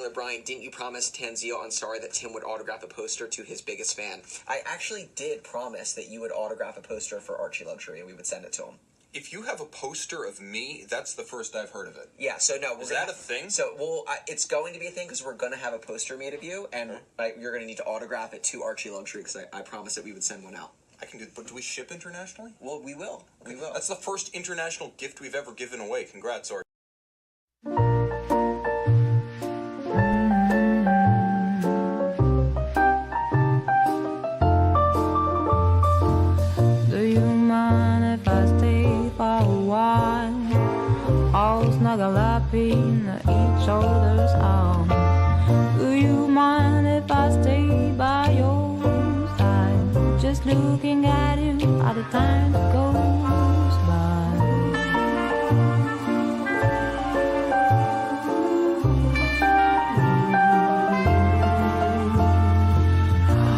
Wrangler Brian, didn't you promise Tanzio Ansari that Tim would autograph a poster to his biggest fan? I actually did promise that you would autograph a poster for Archie Luxury and we would send it to him. If you have a poster of me, that's the first I've heard of it. Yeah, so no. Is that a thing? So, well, it's going to be a thing because we're going to have a poster made of you, and you're going to need to autograph it to Archie Luxury because I promised that we would send one out. I can do, but do we ship internationally? Well, we will. Okay. We will. That's the first international gift we've ever given away. Congrats, Archie. Snuggle up in each other's arms. Do you mind if I stay by your side? Just looking at you at the time goes by.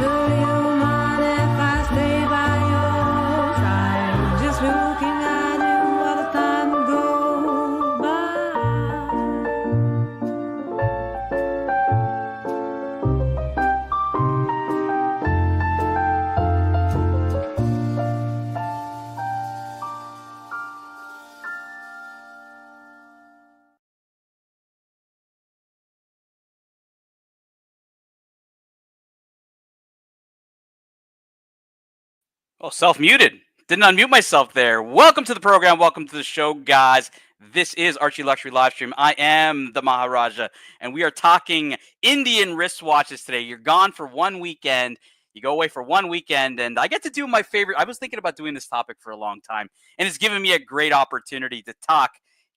Do you mind if I stay by your side? Just looking at you at the time goes by. Oh, self-muted. Didn't unmute myself there. Welcome to the program. Welcome to the show, guys. This is Archie Luxury Livestream. I am the Maharaja, and we are talking Indian wristwatches today. You're gone for one weekend. You go away for one weekend, and I get to do my favorite. I was thinking about doing this topic for a long time, and it's given me a great opportunity to talk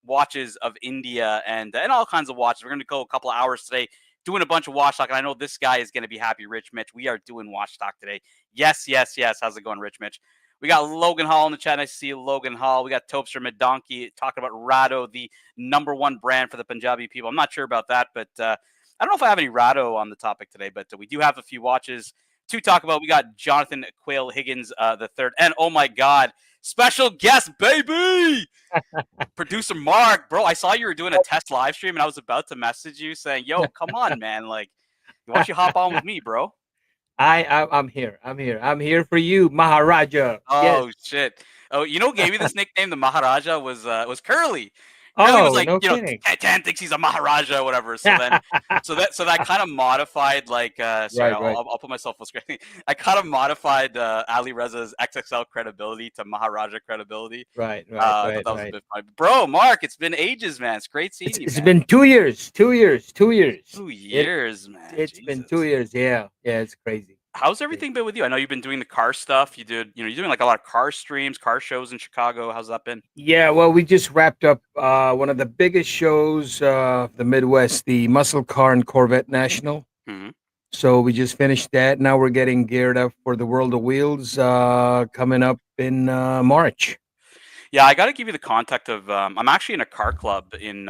watches of India and all kinds of watches. We're going to go a couple of hours today doing a bunch of watch talk, and I know this guy is going to be happy, Rich Mitch. We are doing watch talk today. Yes, yes, yes. How's it going, Rich Mitch? We got Logan Hall in the chat. Nice to see you, Logan Hall. We got Topster Middonkey talking about Rado, the #1 brand for the Punjabi people. I'm not sure about that, but I don't know if I have any Rado on the topic today, but we do have a few watches to talk about. We got Jonathan Quayle Higgins the third, and oh my God, special guest, baby! Producer Mark, bro, I saw you were doing a test live stream, and I was about to message you saying, yo, come on, man. Like, why don't you hop on with me, bro? I'm here. I'm here for you, Maharaja. Oh, yes. shit. Oh, you know who gave me this nickname, the Maharaja, was Curly. Curly Oh, was like, no you know, kidding. Tan thinks he's a Maharaja or whatever. So then, so that kind of modified, like, sorry, Right. I'll put myself full screen. I kind of modified Ali Reza's XXL credibility to Maharaja credibility. Right. I thought that was a bit funny. Bro, Mark, it's been ages, man. It's great seeing you. It's man. been 2 years. 2 years. 2 years. 2 years, man. It's been 2 years. Yeah. It's crazy. How's everything been with you? I know you've been doing the car stuff. You're doing like a lot of car streams, car shows in Chicago. How's that been? Yeah, well, we just wrapped up one of the biggest shows of the Midwest, the Muscle Car and Corvette National. Mm-hmm. So we just finished that. Now we're getting geared up for the World of Wheels coming up in March. Yeah, I got to give you the contact of I'm actually in a car club in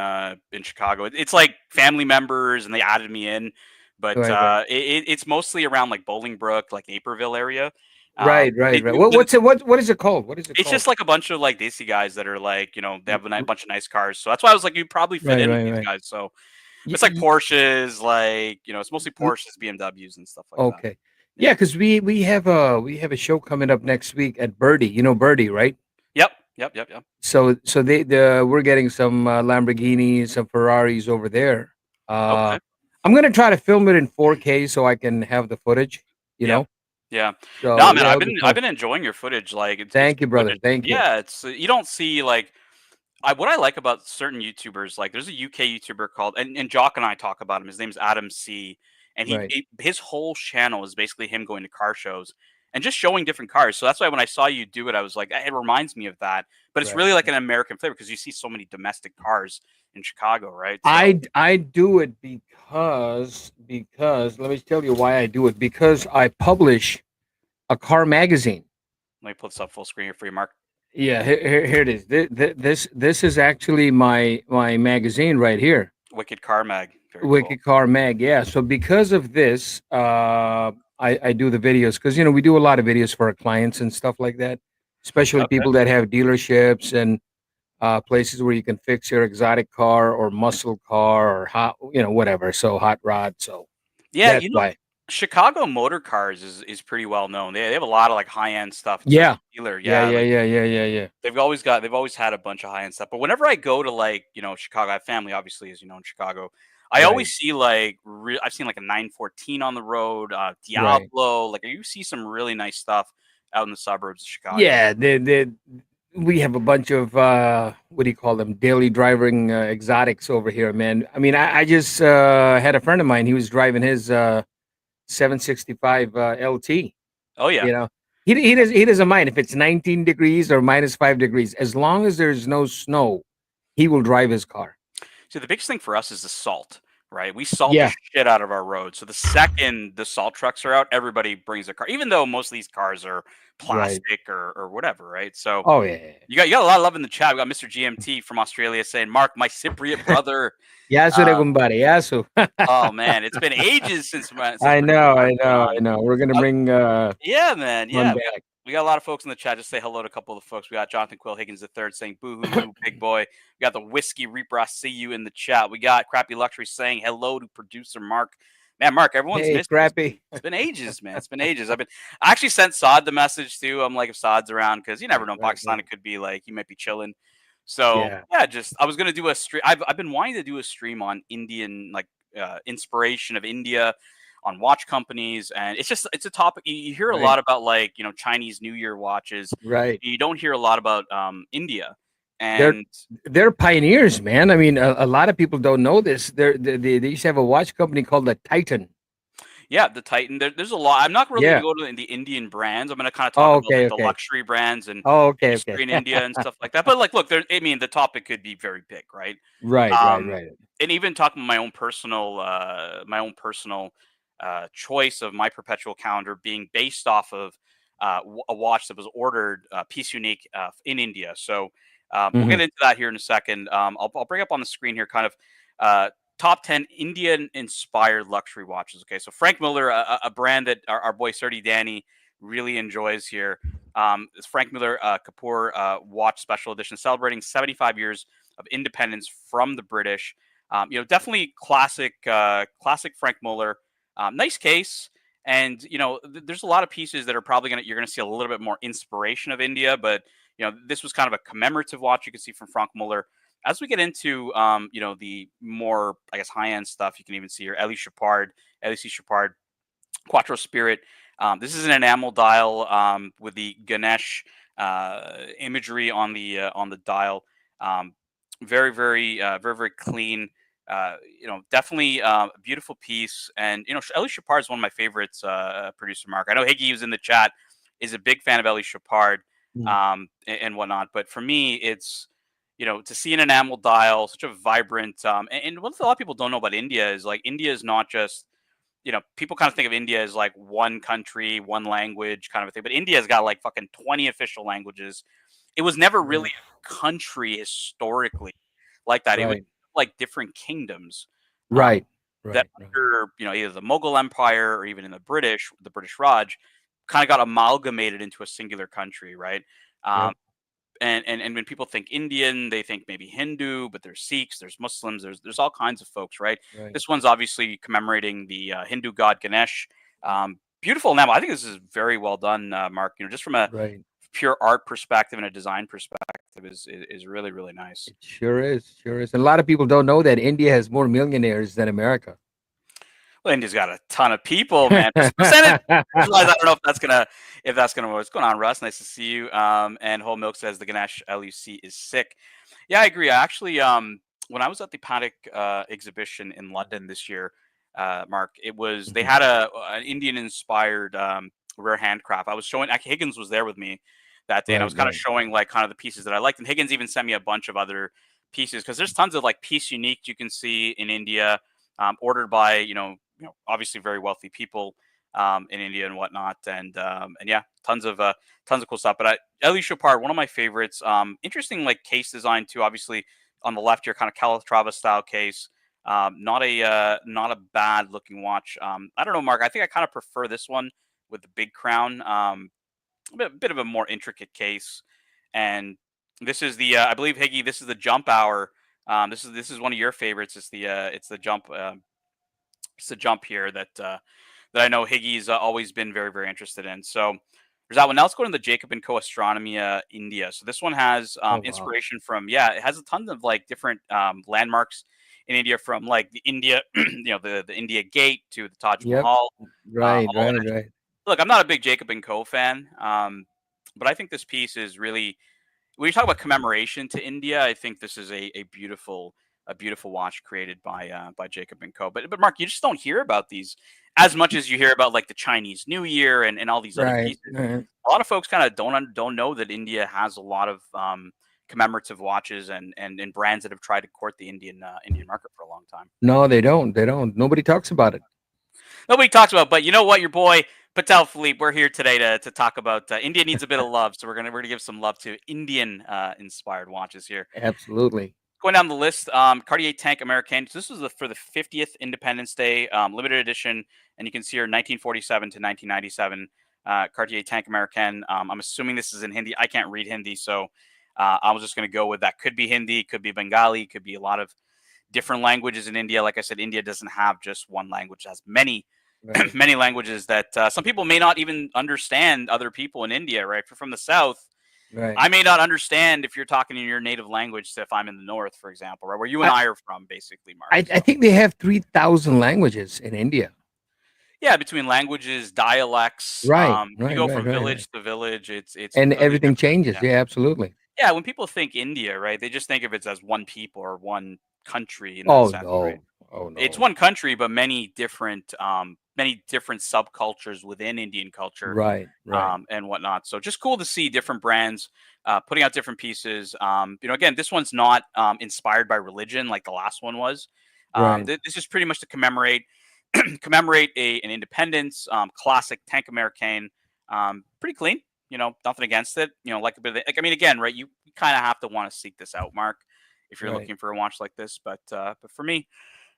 Chicago. It's like family members, and they added me in. But Right. it's mostly around like Bolingbrook, like Naperville area. Right. What is it called? What is it It's called? just like a bunch of like Desi guys that are like, they have a bunch of nice cars. So that's why I was like, you probably fit in with these guys. So it's like Porsches, like, it's mostly Porsches, BMWs, and stuff like that. Okay. Yeah, because we have a show coming up next week at Birdie. You know Birdie, right? Yep. So we're getting some Lamborghinis, some Ferraris over there. Okay. I'm gonna try to film it in 4K so I can have the footage. You know. Yeah. So, No, man, I've been enjoying your footage. Like, thank you, brother. Thank you. Yeah, it's you don't see like what I like about certain YouTubers. Like, there's a UK YouTuber called and Jock and I talk about him. His name's Adam C. And his whole channel is basically him going to car shows and just showing different cars. So that's why when I saw you do it, I was like, it reminds me of that. But it's really like an American flavor because you see so many domestic cars in Chicago, right? So, I do it because let me tell you why I do it. Because I publish a car magazine. Let me put this up full screen here for you, Mark. Yeah, here it is. This is actually my magazine right here. Wicked Car Mag. Wicked Car Mag, yeah. So because of this, I do the videos because we do a lot of videos for our clients and stuff like that, especially people that have dealerships and places where you can fix your exotic car or muscle car or hot, whatever. So hot rod. So Yeah, that's why. Chicago Motor Cars is pretty well known. They have a lot of like high end stuff. Especially Yeah. dealer, Yeah. yeah, Yeah. like Yeah. Yeah. Yeah. Yeah. they've always had a bunch of high end stuff. But whenever I go to like Chicago, I have family obviously as you know in Chicago. I always Right. see like I've seen like a 914 on the road, Right. Diablo. Like you see some really nice stuff out in the suburbs of Chicago. Yeah. We have a bunch of what do you call them? Daily driving exotics over here, man. I mean, I just had a friend of mine. He was driving his 765 LT. Oh yeah. You know, he doesn't mind if it's 19 degrees or -5 degrees, as long as there's no snow. He will drive his car. So the biggest thing for us is the salt, right? We salt the Yeah. shit out of our roads. So the second the salt trucks are out, everybody brings their car, even though most of these cars are Right. plastic or whatever, right? So Oh yeah. you got a lot of love in the chat. We got Mr. GMT from Australia saying, "Mark, my Cypriot brother." Yasu de Uh, Gumbari, Yasu. oh man, it's been ages since I know, Mark I been know, I on. know. We're gonna Uh, bring yeah, man. one Yeah, back. we got a lot of folks in the chat. Just say hello to a couple of the folks. We got Jonathan Quill Higgins III saying, "Boo hoo hoo, big boy." We got the Whiskey Reaper. I see you in the chat. We got Crappy Luxury saying hello to producer Mark. Man, Mark, everyone's Hey, missed you. Crappy. It's been ages, man. It's been ages. I actually sent Saad the message too. I'm like, if Saad's around, because you never know. Right, Pakistan, right. it could be like he might be chilling. So Yeah. yeah, just I was gonna do a stream. I've been wanting to do a stream on Indian like inspiration of India on watch companies, and it's a topic you hear a Right, lot about, like Chinese New Year watches. right. You don't hear a lot about India, They're and they're pioneers, man. I mean, a lot of people don't know this. They used to have a watch company called the Titan. yeah, the Titan. There's a lot. I'm not really gonna Yeah. go to the Indian brands. I'm gonna kind of talk Oh, about okay, like the okay. luxury brands and Oh, okay, okay. history in India and stuff like that. But like, look, I mean, the topic could be very big, right? Right, right, Um, right. and even talking about my own personal choice of my perpetual calendar being based off of a watch that was ordered piece unique in India. So we'll get Mhm. into that here in a second. I'll bring up on the screen here kind of uh, top 10 Indian inspired luxury watches. Okay, so Frank Miller, a brand that our boy Serdi Danny really enjoys here. It's Frank Miller Kapoor watch special edition celebrating 75 years of independence from the British. Definitely classic Frank Muller. Nice case, and there's a lot of pieces that are probably you're gonna see a little bit more inspiration of India, but this was kind of a commemorative watch you can see from Frank Muller. As we get into the more I guess high end stuff, you can even see here LEC Chopard Quattro Spirit. This is an enamel dial with the Ganesh imagery on the dial. Um, very clean. Definitely a beautiful piece. And Ellie Chopard is one of my favorites. Producer Mark, I know Higgy was in the chat, is a big fan of Ellie Chopard Mm. and whatnot. But for me, it's to see an enamel dial, such a vibrant. And what a lot of people don't know about India is like India is not just people kind of think of India as like one country, one language kind of a thing, but India's got like fucking 20 official languages. It was never really Right, a country historically like that. It was right, like different kingdoms uh, right, that right, right. under either the Mughal Empire or even in the British Raj, kind of got amalgamated into a singular country, right? Um, Yep, and when people think Indian, they think maybe Hindu, but there's Sikhs, there's Muslims, there's all kinds of folks, right? right, This one's obviously commemorating the Hindu god Ganesh. Beautiful enamel. I think this is very well done, Mark. Just from a right. pure art perspective and a design perspective, is really really nice. It sure is, sure is. And a lot of people don't know that India has more millionaires than America. Well, India's got a ton of people, man. Percentage. I don't know if that's gonna what's going on, Russ. Nice to see you. And Whole Milk says the Ganesh LUC is sick. Yeah, I agree. I actually, when I was at the Paddock exhibition in London this year, Mark, they Mhm. had an Indian inspired rare handcraft. I was showing. Actually, Higgins was there with me that day, and I Right, was kind of right. showing like kind of the pieces that I liked. And Higgins even sent me a bunch of other pieces because there's tons of like piece unique you can see in India, ordered by obviously very wealthy people in India and whatnot, and yeah, tons of cool stuff. But Ellie Chopard, one of my favorites. Interesting like case design too. Obviously on the left here, kind of Calatrava style case. Not a bad looking watch. I don't know, Mark. I think I kind of prefer this one with the big crown. A bit of a more intricate case, and This is the I believe Higgy. This is the jump hour. This is one of your favorites. It's the jump. It's the jump here that I know Higgy's always been very, very interested in. So there's that one. Now let's go to the Jacob and Co. Astronomia India. So this one has Oh wow. inspiration from, yeah, it has a ton of like different landmarks in India, from like the India, the India Gate to the Taj Yep. Mahal. Right. All Right. Right. Look, I'm not a big Jacob and Co. fan, but I think this piece is really, when you talk about commemoration to India, I think this is a beautiful watch created by Jacob and Co. But Mark, you just don't hear about these as much as you hear about like the Chinese New Year and all these other Right. pieces. Right. A lot of folks kind of don't know that India has a lot of commemorative watches and brands that have tried to court the Indian market for a long time. No, they don't. They don't. Nobody talks about it. Nobody talks about, but you know what, your boy Patel Philippe, we're here today to talk about India needs a bit of love, so we're gonna give some love to Indian inspired watches here. Absolutely. Going down the list, Cartier Tank Americaine. So this was for the 50th Independence Day limited edition, and you can see here 1947 to 1997 Cartier Tank Americaine. I'm assuming this is in Hindi. I can't read Hindi, so I was just going to go with that. Could be Hindi, could be Bengali, could be a lot of different languages in India. Like I said, India doesn't have just one language; it has many, Right. many languages that some people may not even understand. Other people in India, right? If you're from the south, Right. I may not understand if you're talking in your native language. So if I'm in the north, for example, right, where you and I are from, basically, Mark. I So, think they have 3,000 languages in India. yeah, between languages, dialects, Right. you Right. go Right. from Right. village Right. to village. It's And completely everything different. changes. Yeah. Yeah. Absolutely. Yeah, when people think India, right, they just think of it as one people or one country in that Oh sense, right? no. Oh It's no. one country, but many different subcultures within Indian culture, Right. Right. and whatnot. So just cool to see different brands putting out different pieces. Again, this one's not inspired by religion like the last one was. Right. This is pretty much to commemorate an independence. Classic Tank Americaine, pretty clean. Nothing against it. Like a bit of like, I mean, again, right? You kind of have to want to seek this out, Mark, if you're Right. looking for a watch like this. But for me,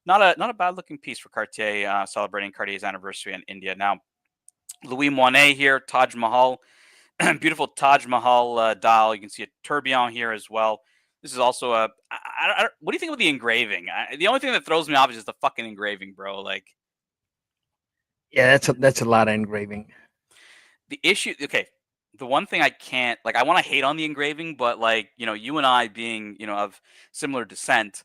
not a bad looking piece for Cartier, celebrating Cartier's anniversary in India. Now, Louis Moinet here, Taj Mahal, beautiful Taj Mahal dial. You can see a tourbillon here as well. This is also what do you think about the engraving? The only thing that throws me off is just the fucking engraving, bro. Like, Yeah. That's a lot of engraving. the issue, okay, the one thing I can't, like, I want to hate on the engraving, but like, you and I being, of similar descent,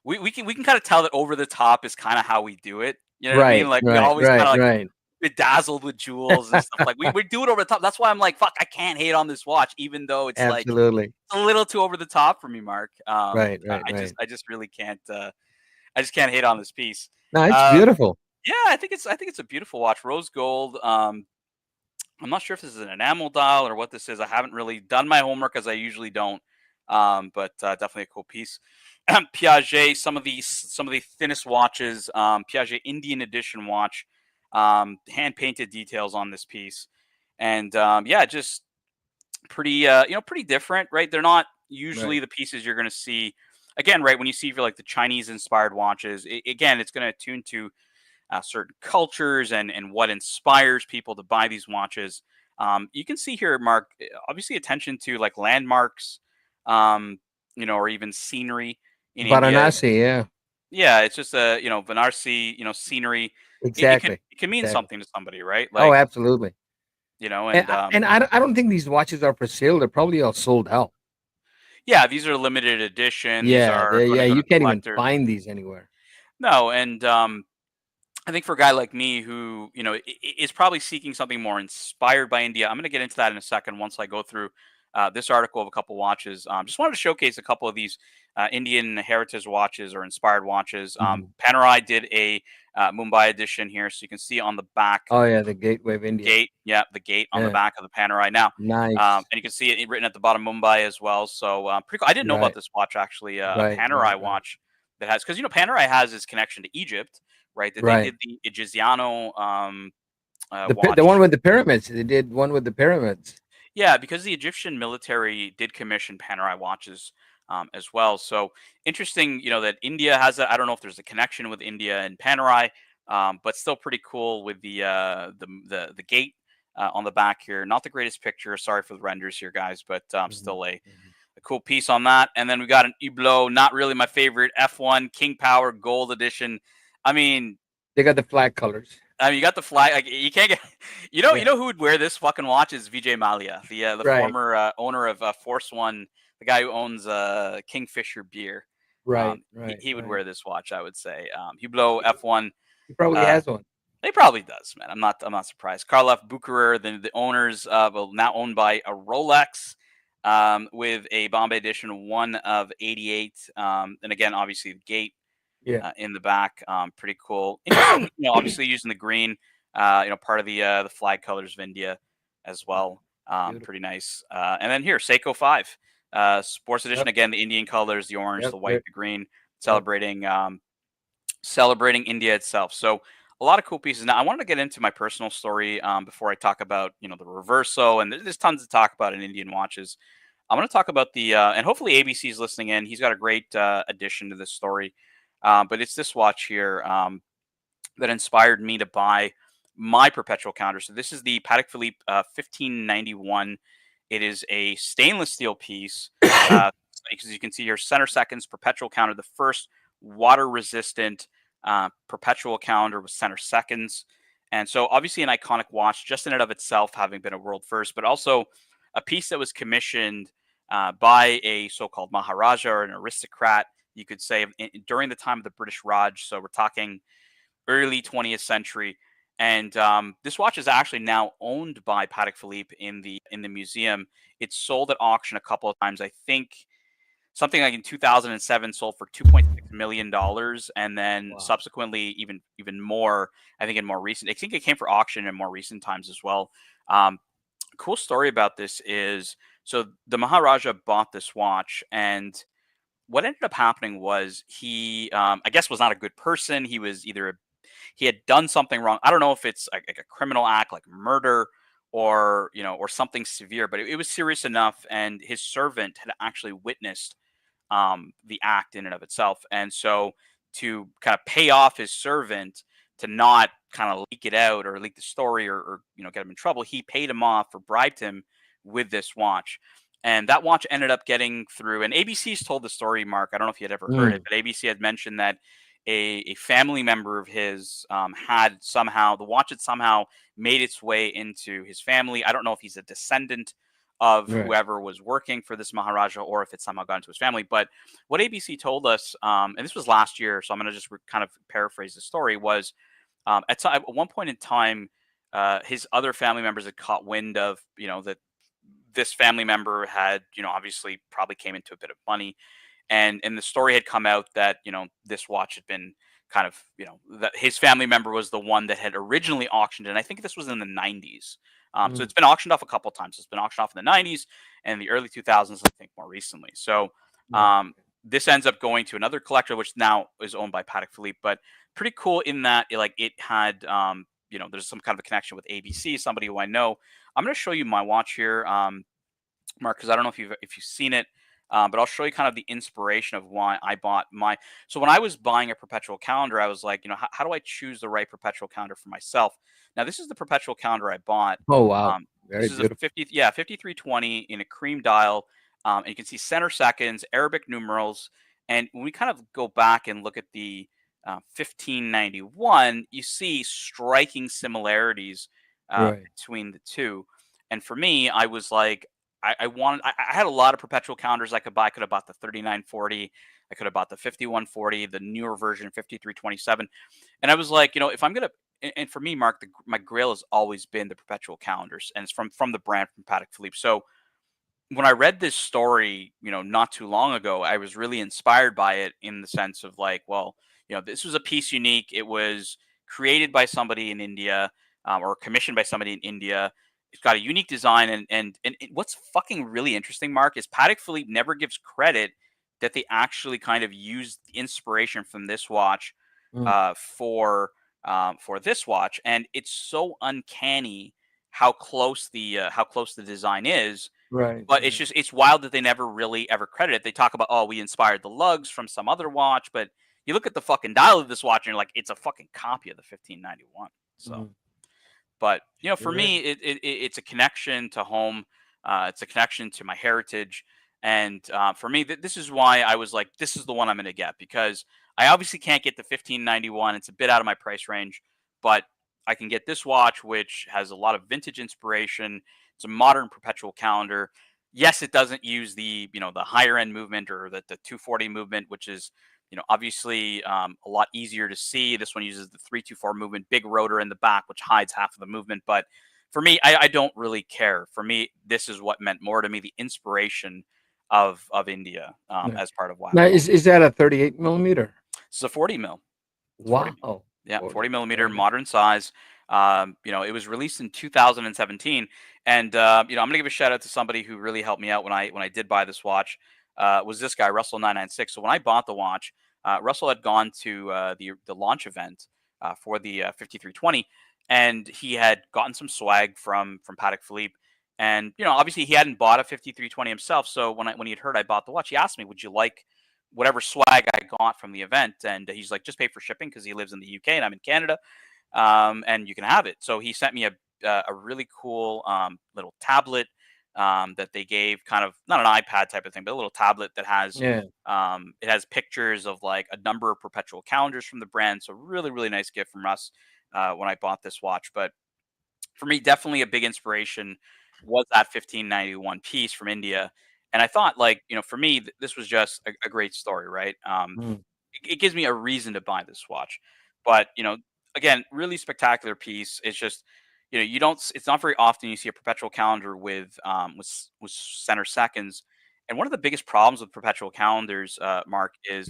we can kind of tell that over the top is kind of how we do it. You know what I mean? Right. Like, we Right. always kind Right. of like Right. bedazzled with jewels and stuff. Like, we do it over the top. That's why I'm like, fuck, I can't hate on this watch, even though it's like Absolutely. a little too over the top for me, Mark. Right. Right. I just Right. I just really can't. I just can't hate on this piece. No, it's Um, beautiful. yeah, I think it's a beautiful watch, rose gold. I'm not sure if this is an enamel dial or what this is. I haven't really done my homework, as I usually don't. But definitely a cool piece. Piaget, some of the thinnest watches. Piaget Indian Edition watch. Hand painted details on this piece, and yeah, just pretty different, right? They're not usually Right. the pieces you're going to see. Again, right, when you see for like the Chinese inspired watches, again, it's going to attune to certain cultures and what inspires people to buy these watches. You can see here, Mark, obviously attention to like landmarks, or even scenery in India. Varanasi. Yeah. Yeah, it's just Banarsi, scenery. It can Exactly. it can mean Exactly. something to somebody, right? Oh, Like, absolutely. and And I don't think these watches are for sale. They're probably all sold out. yeah, these are limited edition. These Yeah. are going Yeah. to go You to can't even collectors. find these anywhere. No, and I think for a guy like me who, is probably seeking something more inspired by India, I'm going to get into that in a second once I go through this article of a couple watches. Just wanted to showcase a couple of these Indian heritage watches or inspired watches. Mhm. Panerai did a Mumbai edition here, so you can see on the back Oh yeah, the Gateway of India. gate. Yeah, the gate on the Yeah. back of the Panerai. Now, Nice. and you can see it written at the bottom, Mumbai as well. So pretty cool. I didn't know about Right. this watch actually. A Right. Panerai Right. Right. watch that has, because Panerai has its connection to Egypt, right? That they Right. did the Egiziano The watch. one with the pyramids. They did one with the pyramids. Yeah, because the Egyptian military did commission Panerai watches as well. So interesting, that India has a. I don't know if there's a connection with India and Panerai, but still pretty cool with the gate on the back here. Not the greatest picture. Sorry for the renders here, guys, but Mhm. still a Mhm. a cool piece on that. And then we got an Hublot, not really my favorite, F1 King Power Gold Edition. I mean, They got the flag colors. you got the flag. Like, you can't get, you Yeah. know who would wear this fucking watch is Vijay Mallya, the Right. former owner of Force One, the guy who owns Kingfisher beer. Right. He would wear this watch, I would say. Hublot F1. He probably has one. He probably does, man. I'm not surprised. Karl F. Bucherer, the owners, now owned by a Rolex, with a Bombay edition 1 of 88. And again, obviously the gate in the back, pretty cool. Interesting, obviously using the green, part of the flag colors of India as well. Pretty nice. And then here, Seiko 5, sports edition. Again, the Indian colors, the orange, the white, the green, celebrating India itself. So a lot of cool pieces. Now, I wanted to get into my personal story before I talk about, the Reverso, and there's tons to talk about in Indian watches. I'm going to talk about the, and hopefully ABC is listening in. He's got a great addition to this story. But it's this watch here that inspired me to buy my perpetual counter. So this is the Patek Philippe 1591. It is a stainless steel piece. As you can see here, center seconds, perpetual counter, the first water-resistant perpetual calendar with center seconds. And so obviously an iconic watch just in and of itself, having been a world first, but also a piece that was commissioned by a so-called Maharaja or an aristocrat, you could say, during the time of the British Raj. So we're talking early 20th century. And this watch is actually now owned by Patek Philippe in the museum. It's sold at auction a couple of times. I think something like in 2007 sold for $2.6 million, and then subsequently even more. I think I think it came for auction in more recent times as well. Cool story about this is, so the Maharaja bought this watch, and what ended up happening was he, I guess, was not a good person. He was he had done something wrong. I don't know if it's like a criminal act, like murder, or something severe, but it was serious enough. And his servant had actually witnessed the act in and of itself. And so to kind of pay off his servant to not kind of leak it out or leak the story or get him in trouble, he paid him off or bribed him with this watch. And that watch ended up getting through. And ABC's told the story, Mark. I don't know if you had ever heard it, but ABC had mentioned that a family member of his the watch had somehow made its way into his family. I don't know if he's a descendant of whoever was working for this Maharaja or if it somehow got into his family. But what ABC told us, and this was last year, so I'm going to just kind of paraphrase the story, was at one point in time, his other family members had caught wind of, that this family member had, obviously probably came into a bit of money. And the story had come out that, this watch had been kind of, that his family member was the one that had originally auctioned it. And I think this was in the 90s. So it's been auctioned off a couple of times. It's been auctioned off in the 90s and the early 2000s, I think, more recently. So this ends up going to another collector, which now is owned by Patek Philippe. But pretty cool in that, it had, there's some kind of a connection with ABC, somebody who I know. I'm going to show you my watch here, Mark, because I don't know if you've seen it. But I'll show you kind of the inspiration of why I bought so when I was buying a perpetual calendar, I was like, how do I choose the right perpetual calendar for myself? Now, this is the perpetual calendar I bought. Oh, wow. This is a 5320 in a cream dial. And you can see center seconds, Arabic numerals. And when we kind of go back and look at the 1591, you see striking similarities between the two. And for me, I was like, I had a lot of perpetual calendars I could buy. I could have bought the 3940. I could have bought the 5140, the newer version 5327. And I was like, if I'm going to, and for me, Mark, my grail has always been the perpetual calendars, and it's from the brand, from Patek Philippe. So when I read this story, not too long ago, I was really inspired by it in the sense of like, well, this was a piece unique. It was created by somebody in India, or commissioned by somebody in India. It's got a unique design, and what's fucking really interesting, Mark, is Patek Philippe never gives credit that they actually kind of used inspiration from this watch for this watch, and it's so uncanny how close the design is. Right. But it's wild that they never really ever credit it. They talk about, oh, we inspired the lugs from some other watch, but you look at the fucking dial of this watch and you're like, it's a fucking copy of the 1591. So. But for me, it's a connection to home. It's a connection to my heritage. And for me, this is why I was like, this is the one I'm going to get, because I obviously can't get the 1591. It's a bit out of my price range, but I can get this watch, which has a lot of vintage inspiration. It's a modern perpetual calendar. Yes, it doesn't use the the higher end movement or the 240 movement, which is obviously a lot easier to see. This one uses the 324 movement, big rotor in the back, which hides half of the movement. But for me, I don't really care. For me, this is what meant more to me: the inspiration of India Yeah. as part of why. Now, is that a 38 millimeter? It's a 40 mil. It's 40 mil. Wow. Yeah, 40 millimeter, Very nice. modern size. It was released in 2017, and I'm gonna give a shout out to somebody who really helped me out when I did buy this watch. Was this guy Russell 996? So when I bought the watch, Russell had gone to the launch event for the 5320, and he had gotten some swag from Patek Philippe. And obviously he hadn't bought a 5320 himself. So when he had heard I bought the watch, he asked me, "Would you like whatever swag I got from the event?" And he's like, "Just pay for shipping," because he lives in the UK and I'm in Canada, and you can have it. So he sent me a really cool little tablet that they gave, kind of not an iPad type of thing, but a little tablet that has Yeah. it has pictures of like a number of perpetual calendars from the brand. So really, really nice gift from us when I bought this watch. But for me, definitely a big inspiration was that 1591 piece from India. And I thought, like, for me, this was just a great story, right? Mm. It gives me a reason to buy this watch. But, again, really spectacular piece. It's just, you don't, it's not very often you see a perpetual calendar with center seconds. And one of the biggest problems with perpetual calendars, Mark, is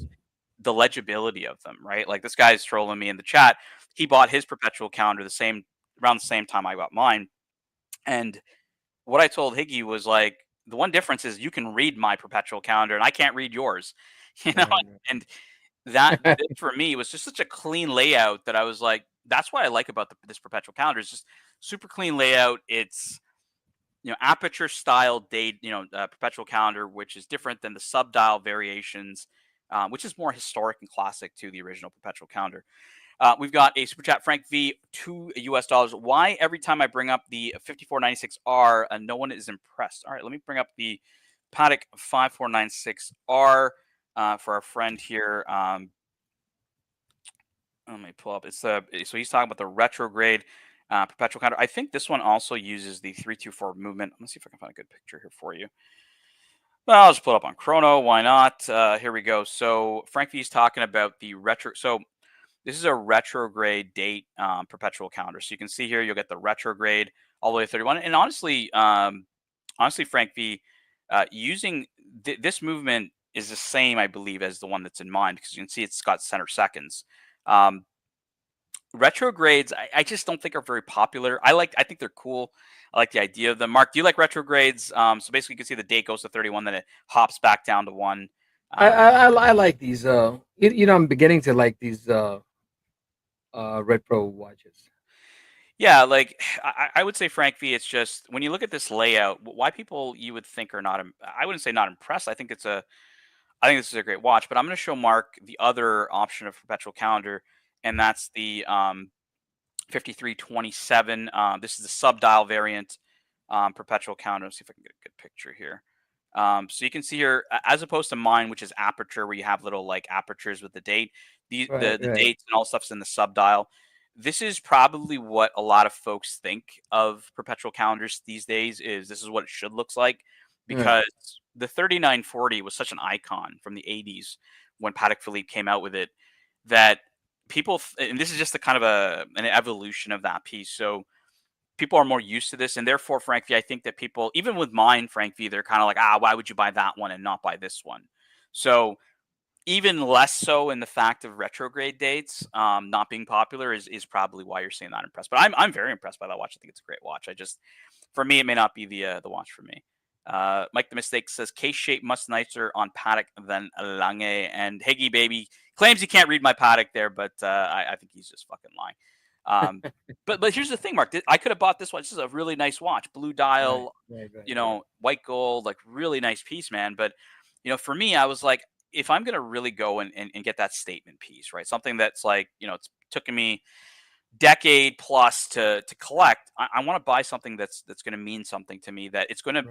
the legibility of them, right? Like this guy's trolling me in the chat. He bought his perpetual calendar around the same time I got mine. And what I told Higgy was like, the one difference is you can read my perpetual calendar and I can't read yours, you know? Right, And this for me was just such a clean layout that I was like, that's what I like about this perpetual calendar. It's just super clean layout. It's, aperture style date, perpetual calendar, which is different than the sub dial variations, which is more historic and classic to the original perpetual calendar. We've got a super chat, Frank V, $2. Why every time I bring up the 5496R, no one is impressed? All right, let me bring up the Patek 5496R for our friend here. Let me pull up. So he's talking about the retrograde perpetual counter. I think this one also uses the 324 movement. Let's see if I can find a good picture here for you. Well, I'll just pull it up on Chrono. Why not? Here we go. So Frank V is talking about the retro. So this is a retrograde date perpetual calendar. So you can see here, you'll get the retrograde all the way to 31. And honestly, Frank V, using this movement is the same, I believe, as the one that's in mine, because you can see it's got center seconds. Retrogrades, I just don't think are very popular. I think they're cool. I like the idea of them. Mark, do you like retrogrades? So basically, you can see the date goes to 31, then it hops back down to 1. I like these. I'm beginning to like these retro watches. Yeah, like I would say, Frank V, it's just when you look at this layout, why people you would think are not, I wouldn't say not impressed. I think this is a great watch, but I'm going to show Mark the other option of perpetual calendar, and that's the 5327. This is the sub dial variant perpetual calendar. Let's see if I can get a good picture here. So you can see here, as opposed to mine, which is aperture, where you have little like apertures with the date, the dates and all stuff's in the sub dial. This is probably what a lot of folks think of perpetual calendars these days. This is what it should look like, because the 3940 was such an icon from the 80s when Patek Philippe came out with it, that people, and this is just a kind of an evolution of that piece. So people are more used to this, and therefore, Frank V, I think that people, even with mine, Frank V, they're kind of like, why would you buy that one and not buy this one? So even less so in the fact of retrograde dates not being popular is probably why you're seeing that impressed. But I'm very impressed by that watch. I think it's a great watch. For me, it may not be the watch for me. Mike the Mistake says case shape much nicer on Patek than Lange, and Higgy baby claims he can't read my Patek there, but I think he's just fucking lying. But here's the thing, Mark. I could have bought this watch. This is a really nice watch, blue dial, Right. white gold, like really nice piece, man. But for me, I was like, if I'm gonna really go and get that statement piece, right? Something that's like, it's taken me decade plus to collect. I want to buy something that's going to mean something to me, that it's going to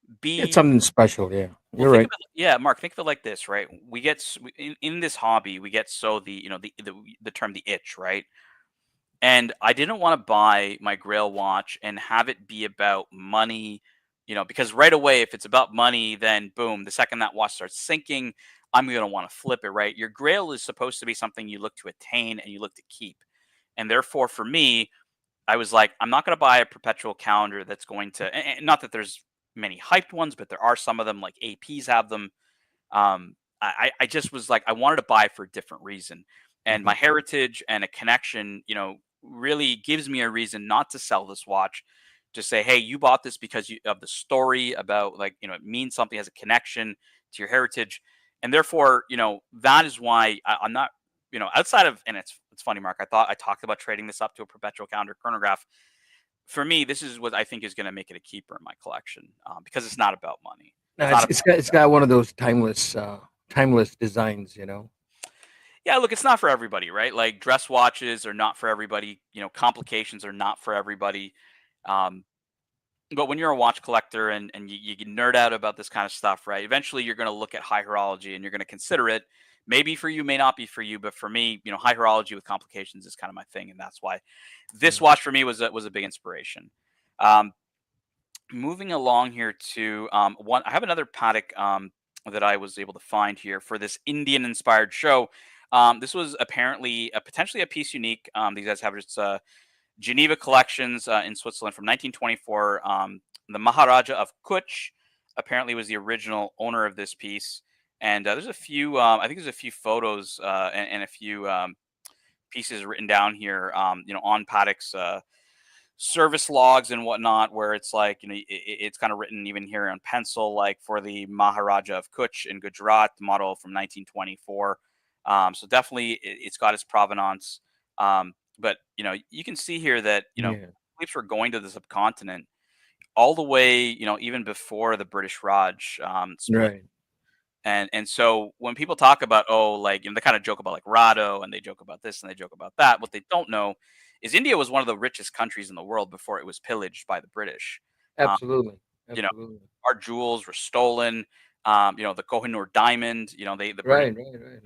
It's B, something special. Yeah, well, you're think right. of it, yeah, Mark, think of it like this, right? We get in this hobby, we get so the term the itch, right? And I didn't want to buy my Grail watch and have it be about money, because right away, if it's about money, then boom, the second that watch starts sinking, I'm going to want to flip it, right? Your Grail is supposed to be something you look to attain and you look to keep. And therefore, for me, I was like, I'm not going to buy a perpetual calendar that's going to, and not that there's many hyped ones, but there are some of them, like APs have them. I just was like, I wanted to buy for a different reason. And my Mhm. heritage and a connection, really gives me a reason not to sell this watch. To say, hey, you bought this because of the story about, like, it means something, has a connection to your heritage. And therefore, that is why I'm not, outside of, and it's funny, Mark, I thought I talked about trading this up to a perpetual calendar chronograph. For me, this is what I think is going to make it a keeper in my collection, because it's not about money. No, It's not it's got one of those timeless designs. Yeah, look, it's not for everybody, right? Like, dress watches are not for everybody. Complications are not for everybody. Um, but when you're a watch collector and you nerd out about this kind of stuff, right? Eventually, you're going to look at high horology and you're going to consider it. Maybe for you, may not be for you, but for me, high horology with complications is kind of my thing, and that's why this Mm. watch for me was a big inspiration. Um, Moving along here to one, I have another Patek that I was able to find here for this Indian inspired show. This was apparently potentially a piece unique. These guys have its Geneva collections in Switzerland from 1924. The Maharaja of Kutch apparently was the original owner of this piece. And there's a few, I think there's a few photos and a few pieces written down here, on Patek's service logs and whatnot, where it's like, it's kind of written even here on pencil, like for the Maharaja of Kutch in Gujarat, model from 1924. So definitely, it's got its provenance. But you can see here that Yeah. Phillips were going to the subcontinent all the way, even before the British Raj split. Right. And so when people talk about, oh, like, they kind of joke about like Rado, and they joke about this and they joke about that. What they don't know is India was one of the richest countries in the world before it was pillaged by the British. Um, Absolutely. you know, Absolutely. our jewels were stolen. The Kohinoor diamond. The British. Right. Right. Right.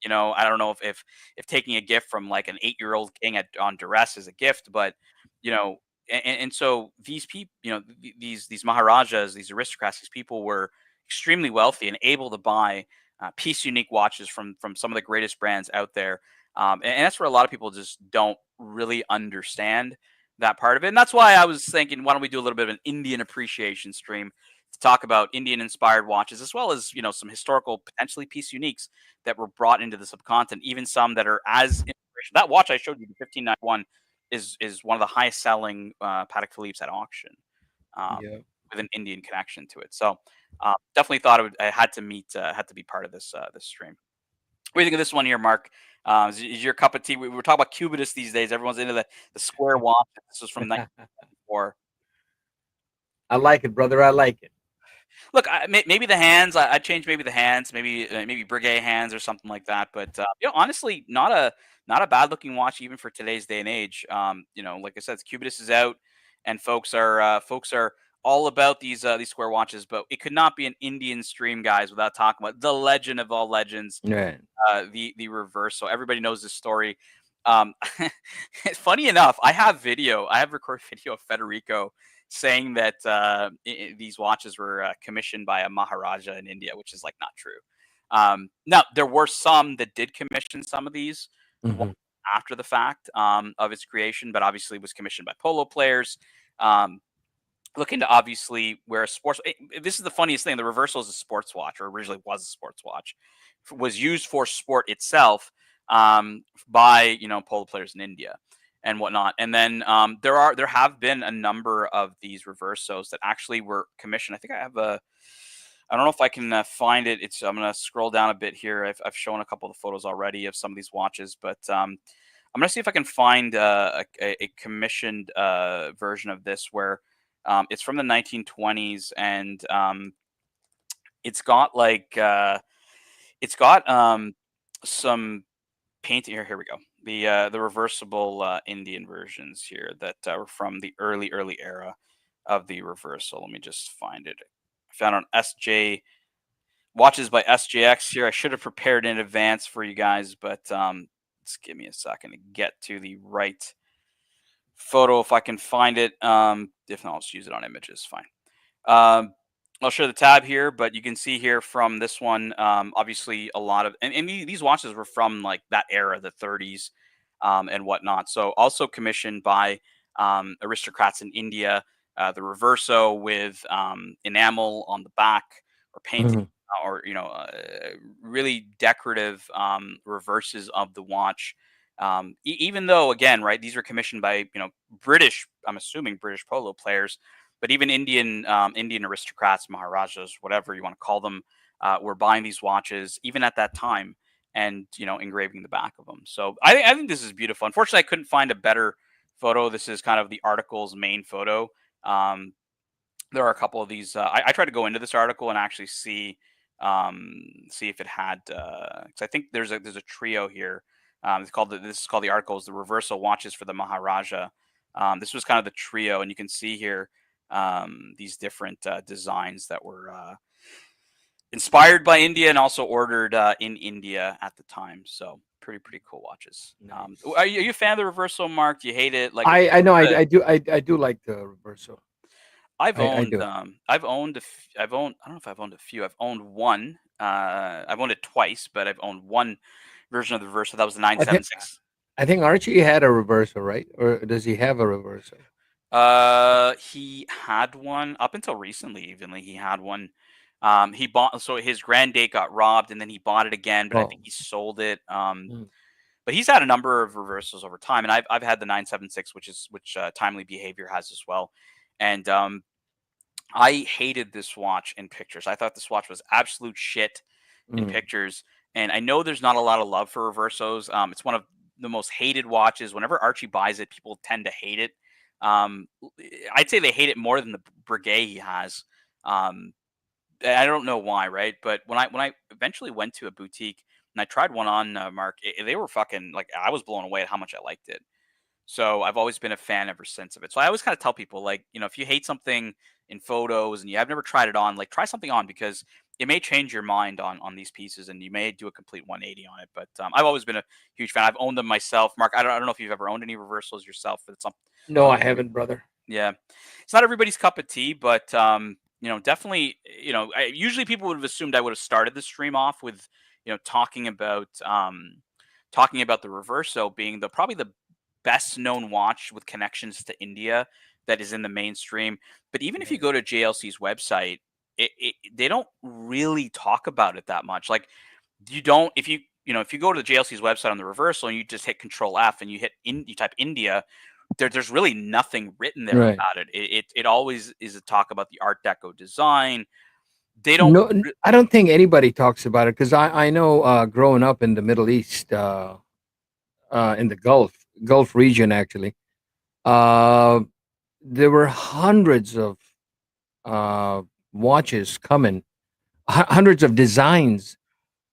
Right. I don't know if taking a gift from like an 8-year-old king on duress is a gift, but you know, and so these people, these Maharajas, these aristocrats, these people were extremely wealthy and able to buy piece unique watches from some of the greatest brands out there, and that's where a lot of people just don't really understand that part of it. And that's why I was thinking, why don't we do a little bit of an Indian appreciation stream to talk about Indian inspired watches, as well as some historical, potentially piece uniques that were brought into the subcontinent, even some that are as inspirational. That watch I showed you, the 1591, is one of the highest selling Patek Philippe's at auction, um, Yeah. with an Indian connection to it. So definitely thought I had to had to be part of this stream. What do you think of this one here, Mark? Is your cup of tea? We're talking about Cubitus these days. Everyone's into the square watch. This was from 1994. I like it, brother. I like it. Look, maybe the hands. I'd change maybe the hands, maybe Breguet hands or something like that. But honestly, not a bad looking watch even for today's day and age. Like I said, Cubitus is out, and folks are all about these square watches. But it could not be an Indian stream, guys, without talking about the legend of all legends, Right. the Reverso. Everybody knows this story. Um, Funny enough, I have video. I have recorded video of Federico saying that these watches were commissioned by a Maharaja in India, which is like not true. Now there were some that did commission some of these Hmm. after the fact of its creation, but obviously was commissioned by polo players. Um, Looking to obviously wear a sports. This is the funniest thing. The Reverso is a sports watch, or originally was a sports watch. Was used for sport itself by polo players in India and whatnot. And then there have been a number of these Reversos that actually were commissioned. I think I have a. I don't know if I can find it. I'm going to scroll down a bit here. I've shown a couple of the photos already of some of these watches, but I'm going to see if I can find a commissioned version of this where it's from the 1920s, and it's got like some painting here. Here we go. The reversible Indian versions here that were from the early era of the Reverso. Let me just find it. found on SJ watches by SJX here. I should have prepared in advance for you guys, but just give me a second to get to the right photo if I can find it. If not, I'll just use it on images. Fine. I'll show the tab here, but you can see here from this one, obviously a lot of, and these watches were from like that era, the 30s and whatnot. So also commissioned by aristocrats in India, the Reverso with enamel on the back or painting. Or really decorative reverses of the watch. Even though, again, right, these were commissioned by British, I'm assuming British polo players, but even Indian aristocrats, Maharajas, whatever you want to call them, were buying these watches even at that time and engraving the back of them. So I think this is beautiful. Unfortunately, I couldn't find a better photo. This is kind of the article's main photo. There are a couple of these. I tried to go into this article and actually see if it had. Because I think there's a trio here. This is called the articles, the Reverso watches for the Maharaja. This was kind of the trio, and you can see here these different designs that were inspired by India and also ordered in India at the time. So pretty cool watches. Nice. Are you a fan of the Reverso, Mark? Do you hate it? Like I know I do like the Reverso. I've I owned do. I've owned I don't know if I've owned a few. I've owned one. I've owned it twice, but I've owned one version of the Reverso. That was the 976. I think Archie had a Reverso, right? Or does he have a Reverso? He had one up until recently. Even he had one. He bought, so his grand date got robbed, and then he bought it again. But I think he sold it. But he's had a number of Reversos over time, and I've had the 976, which Timely Behavior has as well, and I hated this watch in pictures. I thought this watch was absolute shit in pictures. And I know there's not a lot of love for Reversos. It's one of the most hated watches. Whenever Archie buys it, people tend to hate it. I'd say they hate it more than the Breguet he has. I don't know why, right? But when I eventually went to a boutique and I tried one on, Mark, they were fucking, like, I was blown away at how much I liked it. So I've always been a fan ever since of it. So I always kind of tell people, like, if you hate something in photos and I've never tried it on, like, try something on, because it may change your mind on these pieces, and you may do a complete 180 on it. But I've always been a huge fan. I've owned them myself. Mark, I don't know if you've ever owned any Reversos yourself. But No, I haven't, brother. Yeah, it's not everybody's cup of tea, but definitely, usually people would have assumed I would have started the stream off with talking about the Reverso being probably the best known watch with connections to India that is in the mainstream. But even if you go to JLC's website, they don't really talk about it that much. Like, if you go to the JLC's website on the Reverso and you just hit Control F and you type India, there's really nothing written there about it. It always is a talk about the Art Deco design. They don't. No, I don't think anybody talks about it, because I know growing up in the Middle East, in the Gulf region, actually, there were hundreds of watches coming, hundreds of designs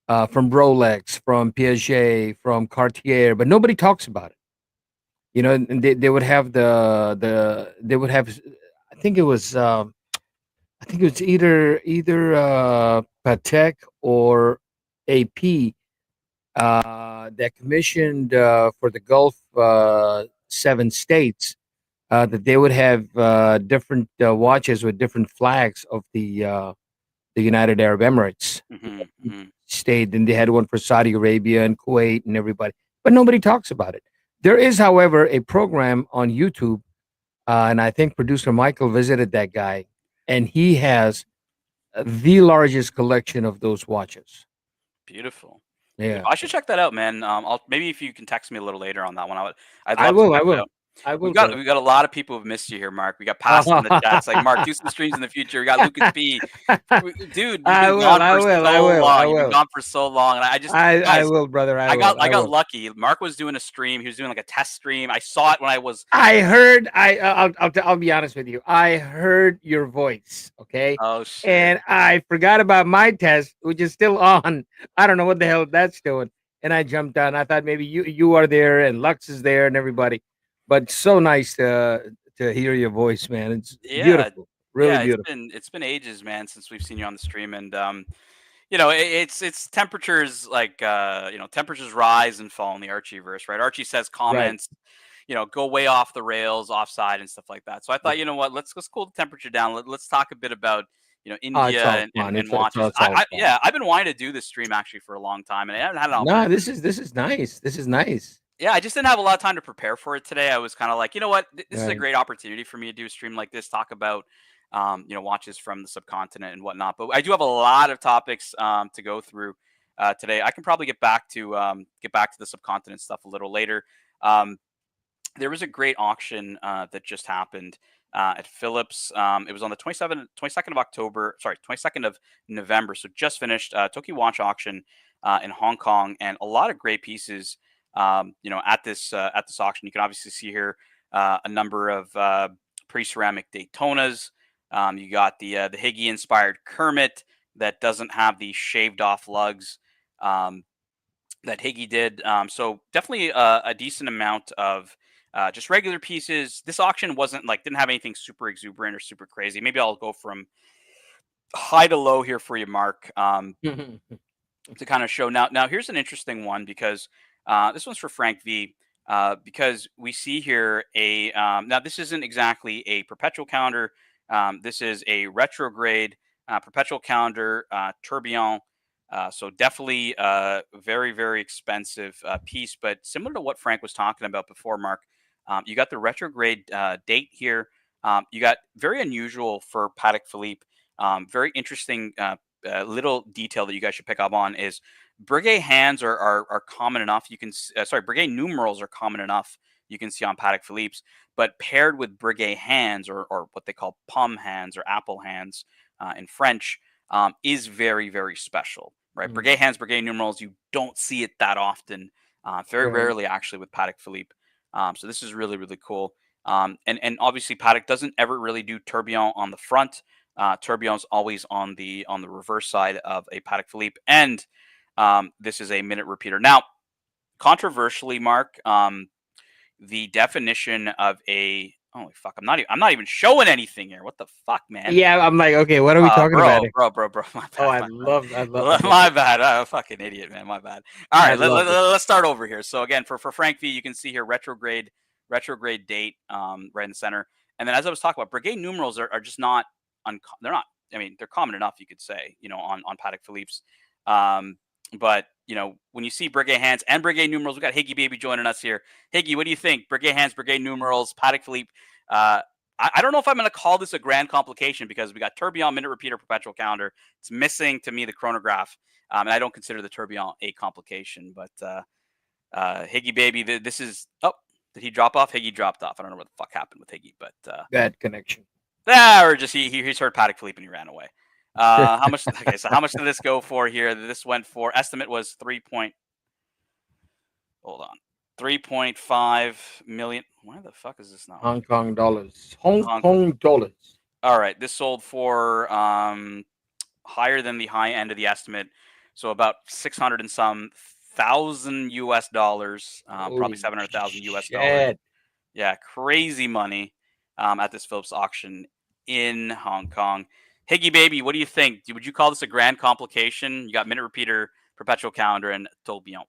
from Rolex, from Piaget, from Cartier, but nobody talks about it. And they would have they would have, I think it was either Patek or AP that commissioned for the Gulf 7 states, that they would have different watches with different flags of the United Arab Emirates state. And they had one for Saudi Arabia and Kuwait and everybody, but nobody talks about it. There is, however, a program on YouTube, and I think producer Michael visited that guy, and he has the largest collection of those watches. Beautiful. Yeah, I should check that out, man. Maybe if you can text me a little later on that one, I will. We got a lot of people who've missed you here, Mark. We got Past in the chat. It's like, Mark, do some streams in the future. We got Lucas B. Dude, you've been gone for so long. And I will, brother. I got lucky. Mark was doing a stream. He was doing like a test stream. I saw it when I was. I heard. I'll be honest with you. I heard your voice. Okay. Oh shit. And I forgot about my test, which is still on. I don't know what the hell that's doing. And I jumped on. I thought maybe you are there and Lux is there and everybody. But so nice to hear your voice, man. It's beautiful. Really Yeah, beautiful. it's been ages, man, since we've seen you on the stream, and you know, it's temperatures like you know, temperatures rise and fall in the Archieverse, right? Archie says Right. comments, you know, go way off the rails, offside, and stuff like that. So I Yeah. thought, you know what, let's cool the temperature down. Let's talk a bit about, you know, Oh, it's India all fun. and It's watches. all fun. Yeah, I've been wanting to do this stream actually for a long time, and I haven't had an No, opportunity. this is nice. This is nice. Yeah, I just didn't have a lot of time to prepare for it today. I was kind of like, you know what, this is a Right. great opportunity for me to do a stream like this, talk about, you know, watches from the subcontinent and whatnot. But I do have a lot of topics to go through today. I can probably get back to the subcontinent stuff a little later. Um, there was a great auction that just happened at Phillips. It was on the 22nd of October, sorry, 22nd of November. So just finished Tokyo Watch auction in Hong Kong, and a lot of great pieces. You know, at this auction, you can obviously see here a number of pre-ceramic Daytonas. You got the Higgy inspired Kermit that doesn't have the shaved off lugs. That Higgy did. So definitely a decent amount of just regular pieces. This auction wasn't like, didn't have anything super exuberant or super crazy. Maybe I'll go from high to low here for you, Mark, to kind of show. Now here's an interesting one because this one's for Frank V. Because we see here a now this isn't exactly a perpetual calendar. This is a retrograde perpetual calendar tourbillon. So definitely a very, very expensive piece, but similar to what Frank was talking about before, Mark, you got the retrograde date here. You got very unusual for Patek Philippe. Very interesting little detail that you guys should pick up on is Breguet hands are common enough. You can sorry, Breguet numerals are common enough. You can see on Patek Philippe's, but paired with Breguet hands or what they call pomme hands or apple hands in French is very, very special, right? Breguet hands, Breguet numerals, you don't see it that often. Very Right. rarely actually with Patek Philippe. So this is really, really cool. And obviously Patek doesn't ever really do tourbillon on the front. Tourbillon's always on the reverse side of a Patek Philippe, and this is a minute repeater. Now, controversially, Mark, the definition of a holy fuck, I'm not even showing anything here. What the fuck, man? Yeah, I'm like, okay, what are we talking about? Bro. My bad, Oh, I my bad. love My bad. I'm a fucking idiot, man. My bad. All right, I love it. let's start over here. So again, for Frank V, you can see here retrograde date right in the center. And then as I was talking about, Breguet numerals are just not they're not. I mean, they're common enough, you could say, you know, on Patek Philippe's. But you know, when you see Breguet hands and Breguet numerals, we got Higgy Baby joining us here. Higgy, what do you think? Breguet hands, Breguet numerals, Patek Philippe. I don't know if I'm going to call this a grand complication because we got tourbillon, minute repeater, perpetual calendar. It's missing to me the chronograph, and I don't consider the tourbillon a complication. But Higgy Baby, this is. Oh, did he drop off? Higgy dropped off. I don't know what the fuck happened with Higgy, but Bad connection. or just he's heard Patek Philippe and he ran away. How much? Okay, so how much did this go for here? This went for estimate was 3.5 million. Why the fuck is this not? Hong Kong dollars. Hong Kong dollars. All right, this sold for higher than the high end of the estimate, so about 600 and some thousand US dollars, probably 700,000 US dollars. Yeah, crazy money at this Phillips auction in Hong Kong. Higgy Baby, what do you think? Would you call this a grand complication? You got minute repeater, perpetual calendar, and tourbillon.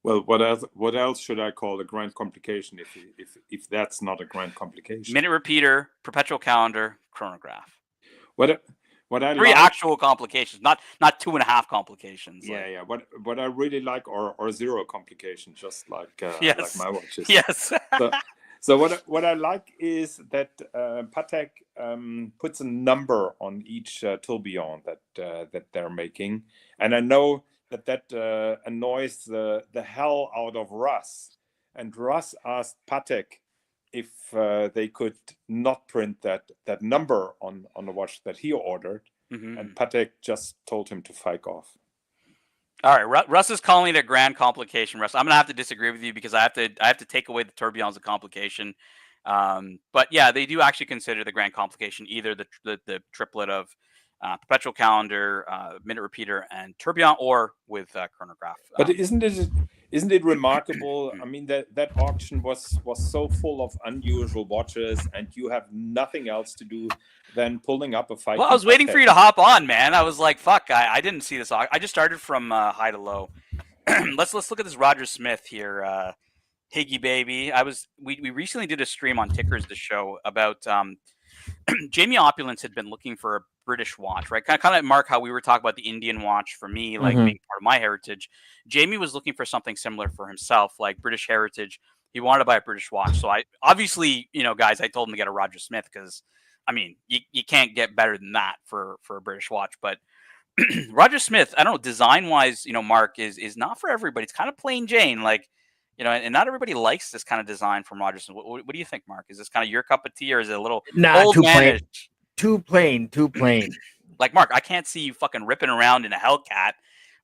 Well, what else should I call a grand complication if that's not a grand complication? Minute repeater, perpetual calendar, chronograph. What I Three like, actual complications, not 2.5 complications. yeah. What I really like are zero complications, just like Yes. like my watches. Yes. So what I like is that Patek puts a number on each tourbillon that they're making, and I know that annoys the hell out of Russ. And Russ asked Patek if they could not print that number on the watch that he ordered, and Patek just told him to fike off. All right, Russ is calling it a grand complication. Russ, I'm gonna have to disagree with you because I have to take away the tourbillon as a complication. But yeah, they do actually consider the grand complication either the triplet of perpetual calendar, minute repeater, and tourbillon, or with chronograph. But isn't Isn't it remarkable? I mean, that auction was so full of unusual watches, and you have nothing else to do than pulling up a fight. Well, I was waiting for you to hop on, man. I was like, fuck, I didn't see this. I just started from high to low. Let's look at this Roger Smith here, Higgy baby. We recently did a stream on Tickers the show about Jamie Opulence had been looking for a British watch, right? Kind of Mark, how we were talking about the Indian watch for me, like being part of my heritage. Jamie was looking for something similar for himself, like British heritage. He wanted to buy a British watch. So I obviously, guys, I told him to get a Roger Smith because, I mean, you can't get better than that for a British watch. But Roger Smith, I don't know, design wise, Mark is not for everybody. It's kind of plain Jane, like, and not everybody likes this kind of design from Roger Smith. What do you think, Mark? Is this kind of your cup of tea, or is it a little old too manish? plain? Too plain. Like, Mark, I can't see you fucking ripping around in a Hellcat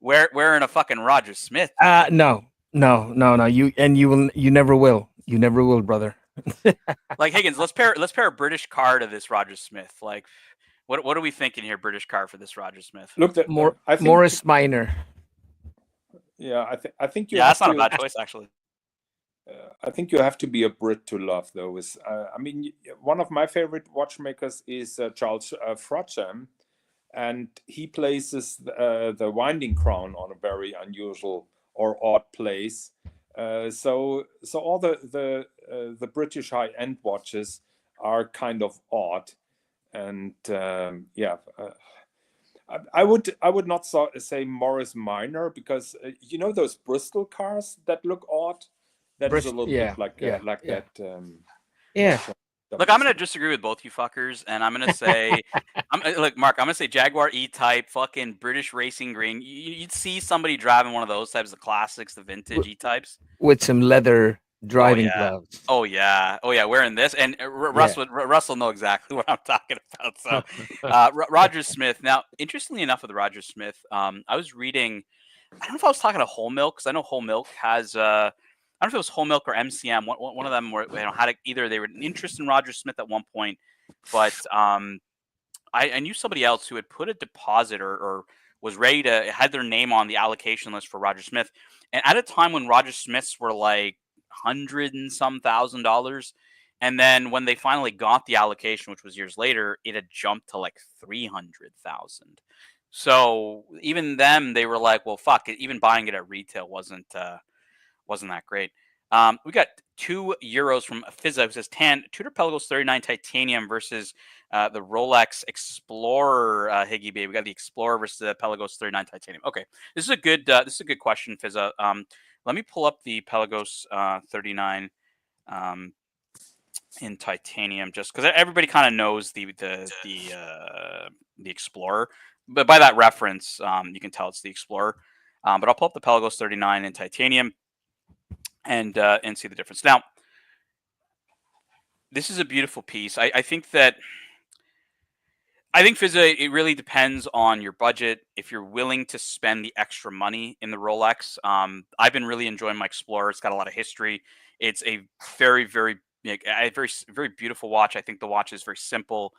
wearing a fucking Roger Smith. No. You never will. You never will, brother. Like, Higgins, let's pair a British car to this Roger Smith. Like, what are we thinking here? British car for this Roger Smith. Look, I think Morris Minor. Yeah, I think you. Yeah, that's not a bad choice, actually. I think you have to be a Brit to love those. I mean, one of my favorite watchmakers is Charles Frodsham, and he places the winding crown on a very unusual or odd place. So all the British high-end watches are kind of odd, and I would not say Morris Minor, because those Bristol cars that look odd. That is a little bit like that. Look, I'm gonna disagree with both you fuckers, and I'm gonna say, Mark, I'm gonna say Jaguar E-Type, fucking British racing green. You'd see somebody driving one of those types, the classics, the vintage E-Types, with some leather driving gloves. Oh yeah, wearing this, and Russell know exactly what I'm talking about. So, Roger Smith. Now, interestingly enough, with Roger Smith, I was reading. I don't know if I was talking to Whole Milk, because I know Whole Milk has. I don't know if it was Whole Milk or MCM. One of them were, had either they were an interest in Roger Smith at one point, but I knew somebody else who had put a deposit or was ready to had their name on the allocation list for Roger Smith, and at a time when Roger Smiths were like $100 and some $1,000, and then when they finally got the allocation, which was years later, it had jumped to like 300,000. So even them, they were like, well, fuck it. Even buying it at retail wasn't that great. We got €2 from Fizza, who says Tudor Pelagos 39 titanium versus the Rolex Explorer. Higgy baby, we got the Explorer versus the Pelagos 39 titanium. Okay, this is a good question, Fizza. Let me pull up the Pelagos 39 in titanium, just because everybody kind of knows the Explorer, but by that reference, you can tell it's the Explorer. But I'll pull up the Pelagos 39 in titanium and see the difference. Now, this is a beautiful piece. I think Fizza, it really depends on your budget. If you're willing to spend the extra money in the Rolex, I've been really enjoying my Explorer. It's got a lot of history. It's a very, very, very beautiful watch. I think the watch is very simple,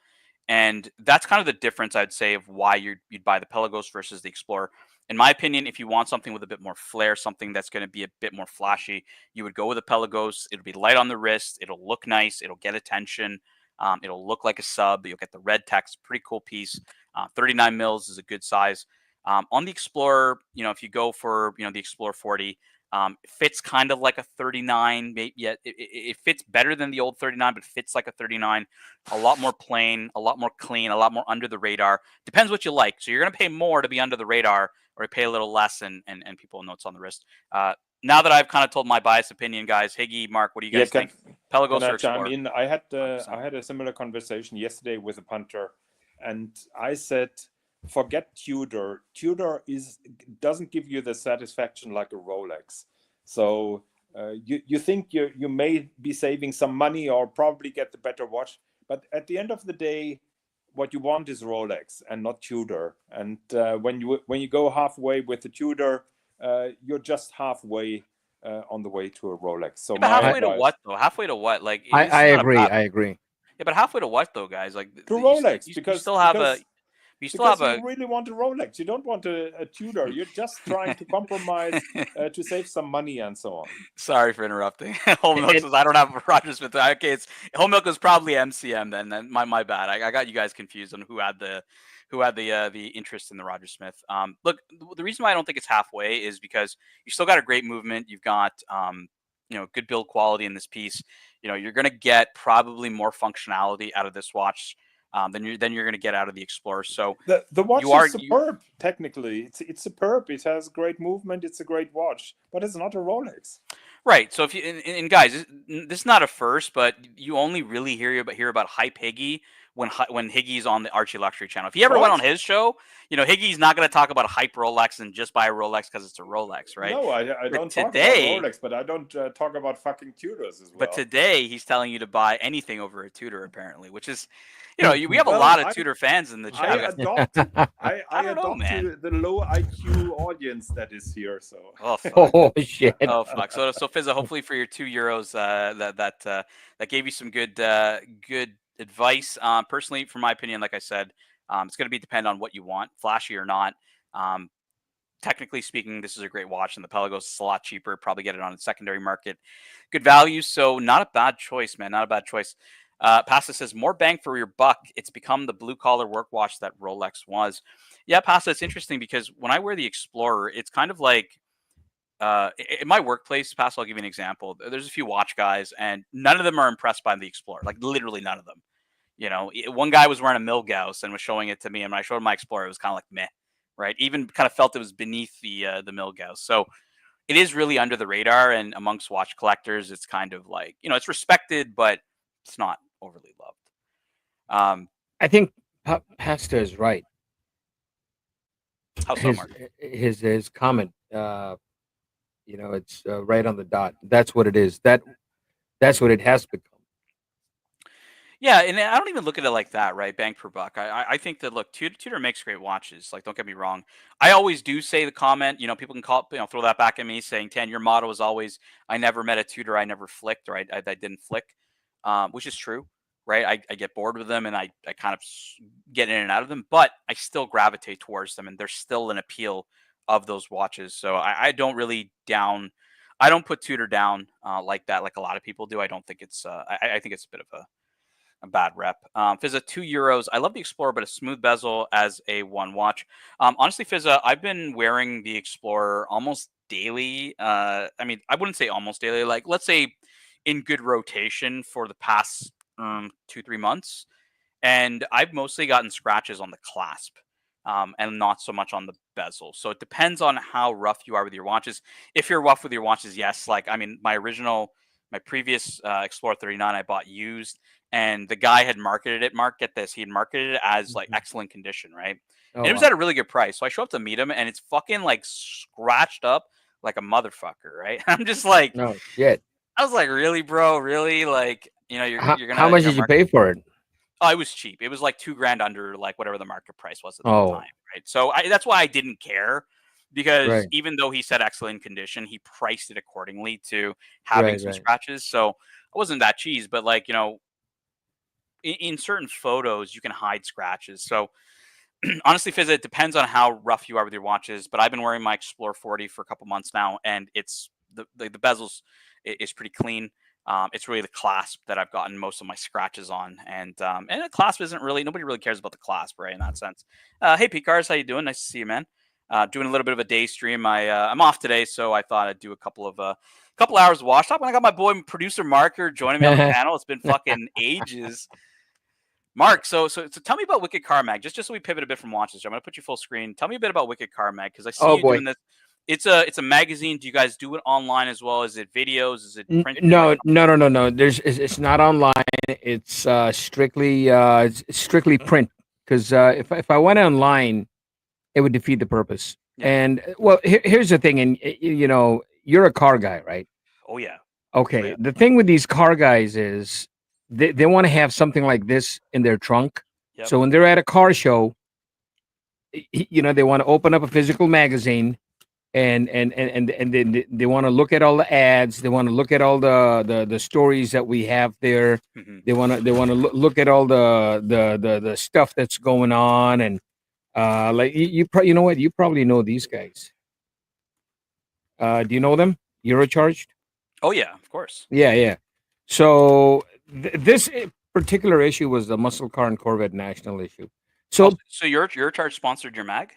and that's kind of the difference, I'd say, of why you'd buy the Pelagos versus the Explorer. In my opinion, if you want something with a bit more flair, something that's going to be a bit more flashy, you would go with a Pelagos. It'll be light on the wrist. It'll look nice. It'll get attention. It'll look like a sub. You'll get the red text. Pretty cool piece. 39 mils is a good size. On the Explorer, if you go for the Explorer 40, it fits kind of like a 39. It fits better than the old 39, but fits like a 39. A lot more plain, a lot more clean, a lot more under the radar. Depends what you like. So you're going to pay more to be under the radar, or pay a little less and people know it's on the wrist. Now that I've kind of told my biased opinion, guys, Higgy, Mark, what do you guys think? Pelagos or Explorer? I mean, I had a similar conversation yesterday with a punter, and I said, forget Tudor. Tudor doesn't give you the satisfaction like a Rolex. So you think you may be saving some money or probably get the better watch, but at the end of the day, what you want is Rolex and not Tudor. And when you go halfway with the Tudor, you're just halfway on the way to a Rolex. So halfway to what though? Halfway to what? Like I agree. Yeah, but halfway to what though, guys? Like to Rolex, because you still have you still have Because you really want a Rolex. You don't want a Tudor. You're just trying to compromise to save some money and so on. Sorry for interrupting. Whole Milk says I don't have a Roger Smith. Okay, it's Whole Milk was probably MCM then. Then my bad. I got you guys confused on who had the interest in the Roger Smith. Look, the reason why I don't think it's halfway is because you still got a great movement. You've got good build quality in this piece. You're going to get probably more functionality out of this watch than you're going to get out of the Explorer. So the watch is superb. Technically, it's superb. It has great movement. It's a great watch, but it's not a Rolex. Right. So if you and guys, this is not a first, but you only really hear about Hype Higgy when Higgy's on the Archie Luxury channel. If he ever went on his show, Higgy's not going to talk about a hype Rolex and just buy a Rolex because it's a Rolex, right? No, I don't talk about Rolex, but I don't talk about fucking Tudors as well. But today he's telling you to buy anything over a Tudor, apparently, which is, we have a lot of Tudor fans in the chat. I adopt the low IQ audience that is here. So. Oh, fuck. Oh shit. Oh fuck. So Fizza, hopefully for your €2, that gave you some good advice. Personally, from my opinion, like I said, it's going to be depend on what you want, flashy or not. Technically speaking, this is a great watch, and the Pelagos is a lot cheaper. Probably get it on the secondary market, good value. So not a bad choice, man. Not a bad choice. Pasta says more bang for your buck. It's become the blue collar work watch that Rolex was. Yeah, Pasta. It's interesting because when I wear the Explorer, it's kind of like in my workplace. Pasta, I'll give you an example. There's a few watch guys, and none of them are impressed by the Explorer. Like literally none of them. One guy was wearing a Milgauss and was showing it to me, and when I showed him my Explorer, it was kind of like meh, right? Even kind of felt it was beneath the Milgauss. So it is really under the radar, and amongst watch collectors, it's kind of like it's respected, but it's not overly loved. I think Pasta is right. How so, Mark? His comment, it's right on the dot. That's what it is. That's what it has become. Yeah, and I don't even look at it like that, right? Bang per buck. I think that look, Tudor makes great watches. Like, don't get me wrong. I always do say the comment. People can throw that back at me, saying, "Tan, your motto is always, I never met a Tudor I never flicked, or I didn't flick," which is true, right? I get bored with them, and I kind of get in and out of them, but I still gravitate towards them, and there's still an appeal of those watches. So I don't really I don't put Tudor down like that, like a lot of people do. I don't think it's I think it's a bit of a bad rep. Fizza, €2. I love the Explorer, but a smooth bezel as a one watch. Honestly, Fizza, I've been wearing the Explorer almost daily. I wouldn't say almost daily. Like, let's say in good rotation for the past 2-3 months. And I've mostly gotten scratches on the clasp and not so much on the bezel. So it depends on how rough you are with your watches. If you're rough with your watches, yes. Like, my previous Explorer 39 I bought used, and the guy had marketed it. Mark, get this. He had marketed it as like excellent condition, right? And it was at a really good price. So I show up to meet him, and it's fucking like scratched up like a motherfucker, right? I'm just like, no shit. I was like, really, bro? Really? Like, you're gonna. How much did you pay for it? Oh, it was cheap. It was like $2,000 under like whatever the market price was at the time, right? So that's why I didn't care, because even though he said excellent condition, he priced it accordingly to having some scratches. So I wasn't that cheese, but like, in certain photos you can hide scratches. So honestly, Fizz, it depends on how rough you are with your watches. But I've been wearing my Explorer 40 for a couple months now, and it's the bezels is pretty clean. It's really the clasp that I've gotten most of my scratches on, and the clasp isn't really, nobody really cares about the clasp, right? In that sense. Hey, P-Cars, how you doing? Nice to see you, man. Doing a little bit of a day stream. I'm off today, so I thought I'd do a couple hours of wash up. When I got my boy producer Marker joining me on the panel, it's been fucking ages. Mark, so tell me about Wicked Car Mag, just so we pivot a bit from watches. I'm gonna put you full screen. Tell me a bit about Wicked Car Mag, because I see you doing this. It's a magazine. Do you guys do it online as well? Is it videos? Is it print? No. It's not online. It's strictly print. Because if I went online, it would defeat the purpose. Yeah. And well, here's the thing, and you're a car guy, right? Oh yeah. Okay. Oh, yeah. The thing with these car guys is they want to have something like this in their trunk. Yep. So when they're at a car show, they want to open up a physical magazine. And then they want to look at all the ads. They want to look at all the stories that we have there. Mm-hmm. They want to look at all the stuff that's going on, and Like you know what? You probably know these guys. Do you know them? Eurocharged. Oh yeah, of course. Yeah, yeah. So this particular issue was the muscle car and Corvette national issue. Oh, So so your charge sponsored your mag?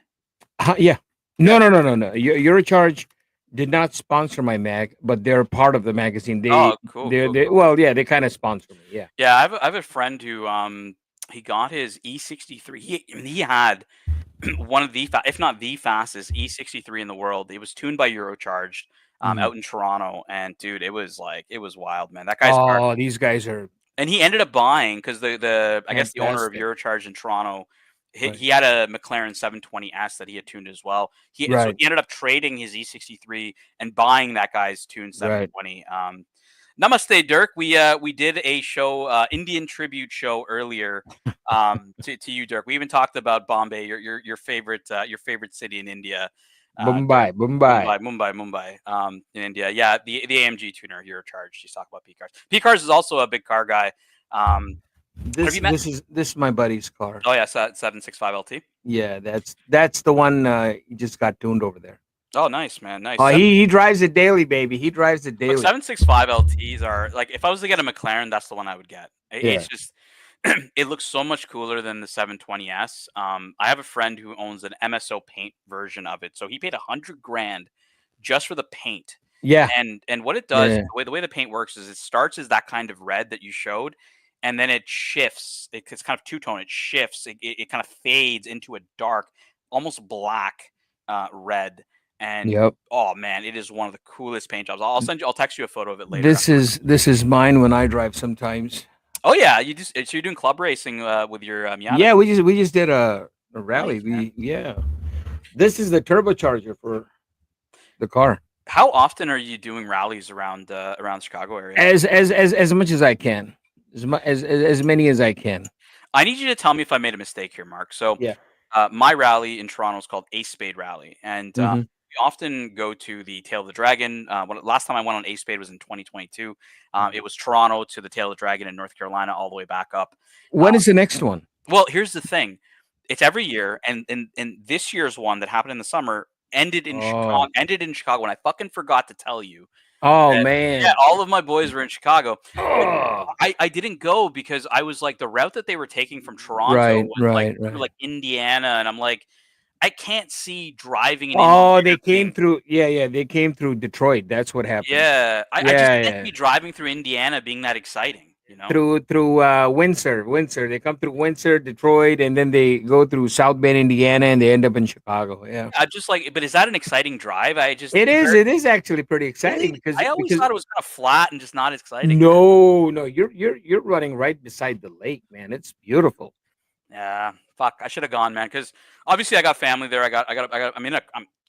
yeah, no. Eurocharge did not sponsor my mag, but they're part of the magazine. Oh, cool. Well, yeah, they kind of sponsor me. Yeah. Yeah, I have a friend who he got his E63. He had one of the if not the fastest E63 in the world. It was tuned by Eurocharged out in Toronto, and dude, it was wild, man. That guy's car. Oh, these guys are. And he ended up buying because the I guess the owner of Fantastic. Eurocharge in Toronto, Right. he had a McLaren 720S that he had tuned as well. So Right. he ended up trading his E63 and buying that guy's tuned 720. Namaste, Dirk. We did a show, Indian tribute show earlier to you, Dirk. We even talked about Bombay, your favorite city in India. Mumbai. In India. Yeah, the AMG tuner, Eurocharge. She's talking about P cars. P cars is also a big car guy. This is my buddy's car. Oh yeah, 765 LT. Yeah, that's the one he just got tuned over there. Oh, nice, man. Nice. Oh, he drives it daily, baby. He drives it daily. Look, 765 LTs are like, if I was to get a McLaren, that's the one I would get. It's just it looks so much cooler than the 720S. I have a friend who owns an MSO paint version of it, so he paid $100,000 just for the paint. Yeah. And what it does, the way the paint works is it starts as that kind of red that you showed, and then it shifts. It's kind of two-tone. It shifts. It kind of fades into a dark, almost black red. And oh man, it is one of the coolest paint jobs. I'll text you a photo of it later. This is mine when I drive sometimes. Oh yeah, so you're doing club racing with your Miata? Yeah, we just did a rally. Nice, This is the turbocharger for the car. How often are you doing rallies around Chicago area? As much as I can. As many as I can. I need you to tell me if I made a mistake here, Mark. So yeah. My rally in Toronto is called Ace Spade Rally, and we often go to the Tail of the Dragon. Last time I went on Ace Spade was in 2022. It was Toronto to the Tail of the Dragon in North Carolina, all the way back up. When is the next one? Well, here's the thing: it's every year, and this year's one that happened in the summer ended in Chicago. Ended in Chicago, and I fucking forgot to tell you. Oh man! Yeah, all of my boys were in Chicago. I didn't go because I was like, the route that they were taking from Toronto was through like Indiana, and I'm like, I can't see driving in Indiana. They came through. Yeah, they came through Detroit. That's what happened. Yeah, I just can't be driving through Indiana being that exciting. You know, through Windsor. They come through Windsor, Detroit, and then they go through South Bend, Indiana, and they end up in Chicago. Yeah, I'm just like, but is that an exciting drive? It is actually pretty exciting because I always thought it was kind of flat and just not as exciting. No, you're running right beside the lake, man. It's beautiful. Yeah, fuck, I should have gone, man. Because obviously I got family there. I'm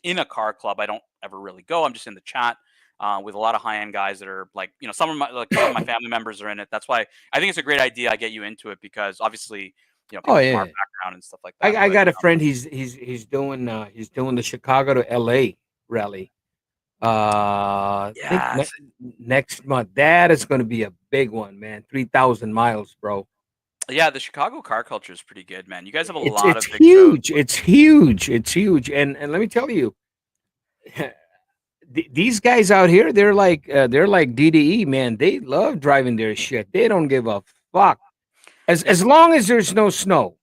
in a car club. I don't ever really go. I'm just in the chat. With a lot of high-end guys that are like, some of my family members are in it. That's why I think it's a great idea. I get you into it because obviously, people from our background and stuff like that. I got a friend. He's doing the Chicago to LA rally. Next month. That is going to be a big one, man. 3,000 miles, bro. Yeah, the Chicago car culture is pretty good, man. You guys have a lot of big huge. It's huge. It's huge. And let me tell you. These guys out here, they're like DDE, man. They love driving their shit. They don't give a fuck. As long as there's no snow,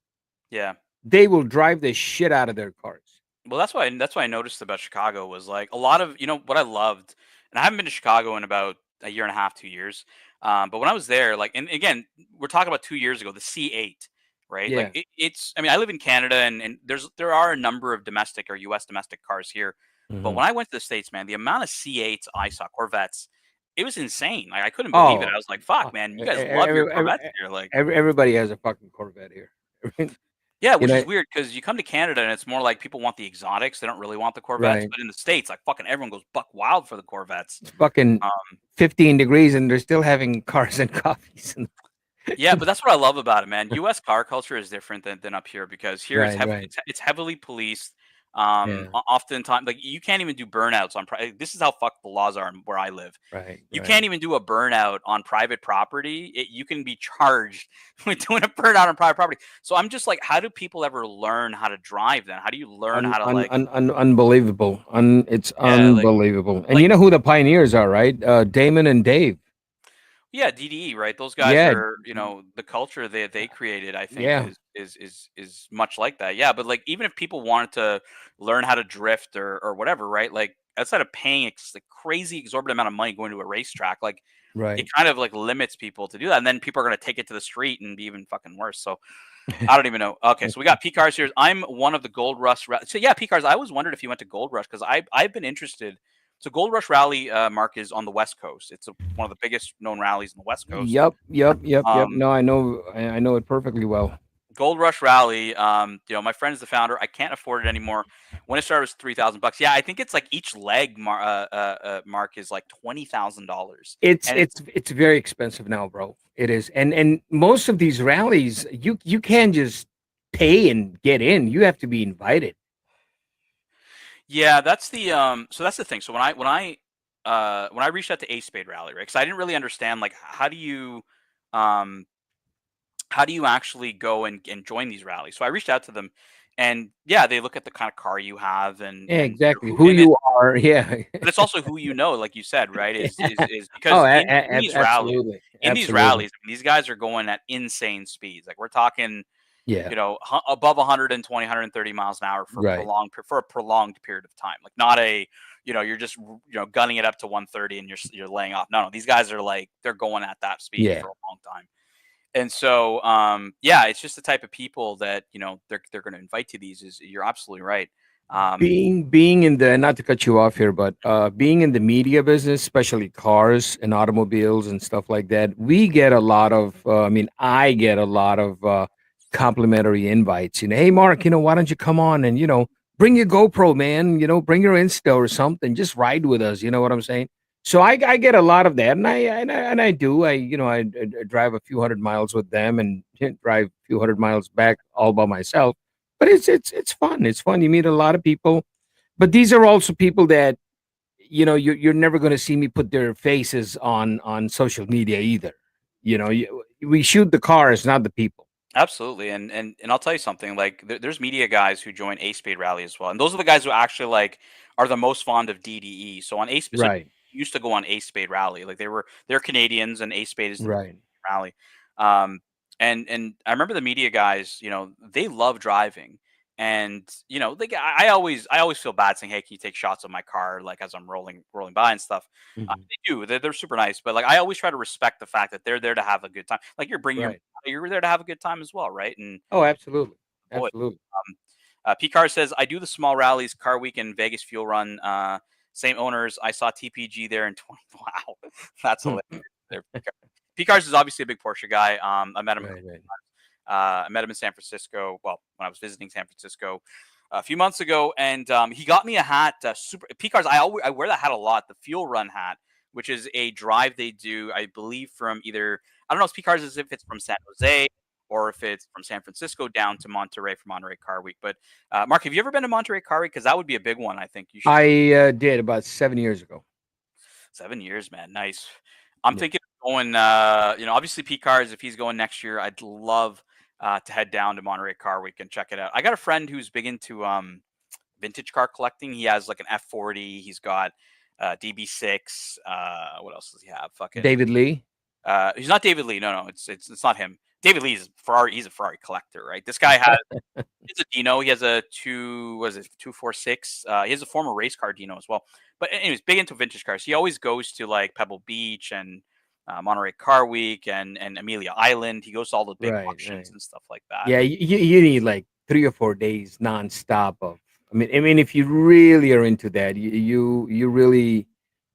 they will drive the shit out of their cars. Well, that's why I noticed about Chicago was like a lot of what I loved, and I haven't been to Chicago in about a year and a half, 2 years. But when I was there, like, and again, we're talking about 2 years ago, the C8, right? Yeah. Like it's. I mean, I live in Canada, and there are a number of domestic or U.S. domestic cars here. But when I went to the States, man, the amount of C8s I saw, Corvettes, it was insane. Like I couldn't believe it. I was like, "Fuck, man, you guys love your Corvettes here." Like everybody has a fucking Corvette here. Yeah, which is weird because you come to Canada and it's more like people want the exotics; they don't really want the Corvettes. Right. But in the States, like fucking everyone goes buck wild for the Corvettes. It's fucking 15 degrees, and they're still having cars and coffees. Yeah, but that's what I love about it, man. U.S. car culture is different than up here because here it's heavily policed. Yeah. Oftentimes, like you can't even do burnouts on. This is how fucked the laws are where I live. Right. You Right. can't even do a burnout on private property. You can be charged with doing a burnout on private property. So I'm just like, how do people ever learn how to drive then? How do you learn how to like, Unbelievable. It's yeah, unbelievable. And like you know who the pioneers are, right? Damon and Dave. yeah, DDE, right? Those guys Yeah. are, the culture that they created, I think Yeah. is much like that. Yeah, but like even if people wanted to learn how to drift or whatever, right? Like outside of paying like crazy exorbitant amount of money going to a racetrack, like it Right. kind of like limits people to do that. And then people are going to take it to the street and be even fucking worse. So I don't even know. Okay, so we got P Cars here. I'm one of the Gold Rush. So yeah, P Cars. I always wondered if you went to Gold Rush because I've been interested. So Gold Rush Rally, Mark, is on the West Coast. It's one of the biggest known rallies in the West Coast. Yep. Um, No, I know it perfectly well. Gold Rush Rally. My friend is the founder. I can't afford it anymore. When it started, it was $3,000. Yeah, I think it's like each leg mark is like $20,000, It's and it's it's very expensive now, bro. It is. And most of these rallies, you can't just pay and get in. You have to be invited. yeah, that's the So that's the thing. So when I reached out to Ace Spade Rally, right? Because I didn't really understand like um how do you actually go and join these rallies? So I reached out to them, and yeah, they look at the kind of car you have Yeah, and exactly. who Who in it, you are. Yeah. but it's also who you know, like you said, right? Is Oh, because in these rallies, absolutely. I Absolutely. mean, these guys are going at insane speeds. Like we're talking, Yeah. above 120, 130 miles an hour Right. for a prolonged period of time. Like not a, you're just gunning it up to 130 and you're laying off. No, these guys are like they're going at that speed Yeah. for a long time. And so, yeah, it's just the type of people that they're going to invite to these. Is You're absolutely right. Being in the, not to cut you off here, but being in the media business, especially cars and automobiles and stuff like that, we get a lot of. I mean, I get a lot of complimentary invites. Hey, Mark, why don't you come on and bring your GoPro, man. Bring your Insta or something. Just ride with us. You know what I'm saying? So I get a lot of that, and I do. I drive a few hundred miles with them and drive a few hundred miles back all by myself, but it's fun. It's fun. You meet a lot of people, but these are also people that you're never going to see me put their faces on social media either. We shoot the cars, not the people. Absolutely, and I'll tell you something. Like there's media guys who join A Spade Rally as well, and those are the guys who actually like are the most fond of DDE. So on A Spade, so Right, used to go on A Spade Rally. Like they're Canadians, and A Spade is the right. rally. Um, and I remember the media guys. They love driving, and I always feel bad saying, "Hey, can you take shots of my car?" Like as I'm rolling by and stuff. Mhm. They do. They're super nice, but like I always try to respect the fact that they're there to have a good time. Like Right. you're there to have a good time as well, right? And Oh, absolutely, boy, absolutely. P Car says I do the small rallies, Car Week and Vegas Fuel Run. Same owners. I saw TPG there in 20. Wow, that's hilarious. There, P Cars is obviously a big Porsche guy. I met him. Right, right. I met him in San Francisco. Well, when I was visiting San Francisco a few months ago, and he got me a hat. Super P Cars. I wear that hat a lot. The Fuel Run hat, which is a drive they do, I believe, from either I don't know if P Cars is if it's from San Jose or if it's from San Francisco down to Monterey for Monterey Car Week. But Mark, have you ever been to Monterey Car Week? Because that would be a big one. I think you should. I did about 7 years ago. 7 years, man. Nice. I'm Yeah. thinking of going, obviously P Cars, if he's going next year, I'd love to head down to Monterey Car Week and check it out. I got a friend who's big into vintage car collecting. He has like an F40. He's got DB6. What else does he have? Fucking. David Lee. He's not David Lee. No, it's not him. David Lee is Ferrari. He's a Ferrari collector, right? This guy has. He's a Dino. He has a 246. He has a former race car Dino as well. But anyways, big into vintage cars. He always goes to like Pebble Beach and Monterey Car Week and Amelia Island. He goes to all the big Right, auctions right. and stuff like that. Yeah, you need like 3 or 4 days nonstop of. I mean, if you really are into that, you really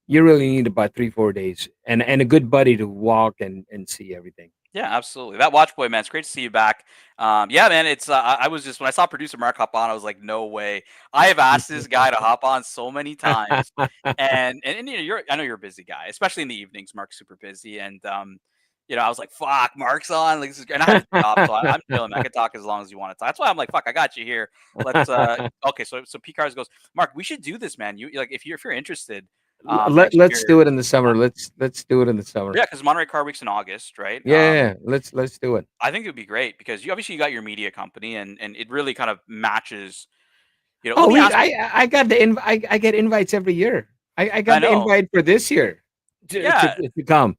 need about 3 4 days and a good buddy to walk and see everything. Yeah, absolutely. That Watch Boy, man, it's great to see you back. Yeah, man, it's I was just when I saw producer Mark hop on, I was like, no way. I have asked this guy to hop on so many times, and I know you're a busy guy, especially in the evenings. Mark's super busy, and I was like, fuck, Mark's on. Like, this is great. And I had to stop, so I'm chilling. I could talk as long as you want to talk. That's why I'm like, fuck, I got you here. Let's okay. So P Cars goes, Mark, we should do this, man. You like if you're interested. Next Let's year, do it in the summer. Let's do it in the summer. yeah, because Monterey Car Week's in August, right? Yeah, let's do it. I think it would be great because you obviously got your media company and it really kind of matches. Oh, I got the I get invites every year. I got the invite for this year to come.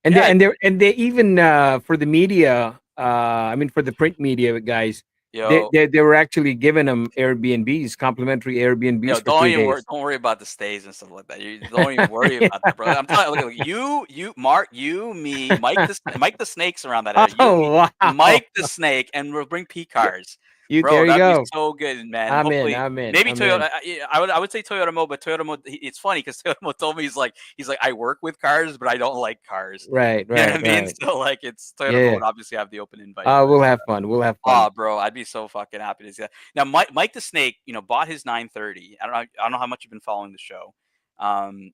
And they even for the media, I mean for the print media guys, they were actually giving them Airbnbs, complimentary Airbnbs for 3 days. Don't worry about the stays and stuff like that. You don't even worry about that, bro. I'm telling you, you, Mark, you, me, Mike the snakes around that area. Wow. Mike the snake, and we'll bring P Cars. Bro, there you go. Be so good, man. I'm in. Maybe Toyota. I would say Toyota Mo, but Toyota Mo. It's funny because Toyota Mo told me he's like I work with cars, but I don't like cars. Right. You know what I mean? So like it's Toyota Mo would obviously have the open invite. We'll have fun. Oh, bro, I'd be so fucking happy to see that. Now, Mike the Snake, bought his 930. I don't know how much you've been following the show.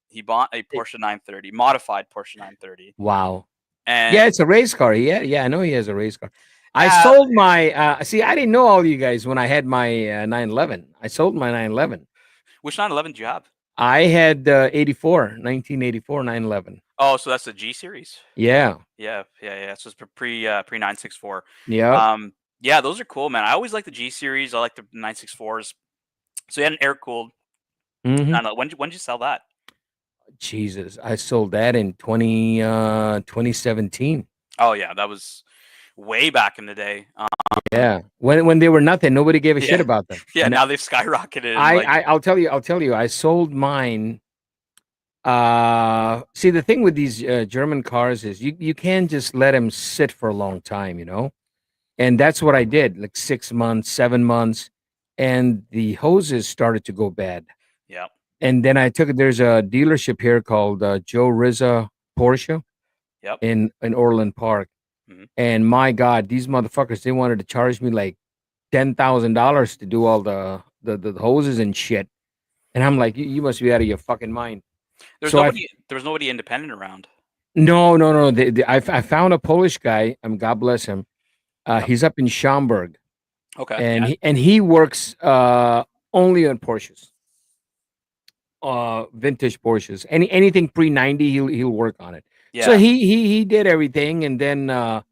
He bought a Porsche 930, modified Porsche 930. Wow. And yeah, it's a race car. Yeah, I know he has a race car. I sold my see, I didn't know all you guys when I had my 911. I sold my 911. Which 911 did you have? I had 1984 911. Oh, so that's the G series. Yeah. So it's pre 964. Yeah. Yeah, those are cool, man. I always like the G series. I like the 964s. So you had an air cooled. When did you sell that? Jesus, I sold that in 2017. Oh yeah, that was way back in the day. Yeah, when they were nothing, nobody gave a shit about them. Yeah, now they've skyrocketed. I'll tell you, I sold mine. See, the thing with these German cars is you can't just let them sit for a long time, and that's what I did, like 6 months, 7 months, and the hoses started to go bad. Yeah. And then there's a dealership here called Joe Rizza Porsche. Yep. In Orland Park. Mm-hmm. And my God, these motherfuckers, they wanted to charge me like $10,000 to do all the hoses and shit. And I'm like, you must be out of your fucking mind. There was nobody independent around. No. I found a Polish guy. God bless him. He's up in Schaumburg. Okay. And he works only on Porsches. Vintage Porsches. Anything pre-90, he'll work on it. Yeah. So he did everything, and then I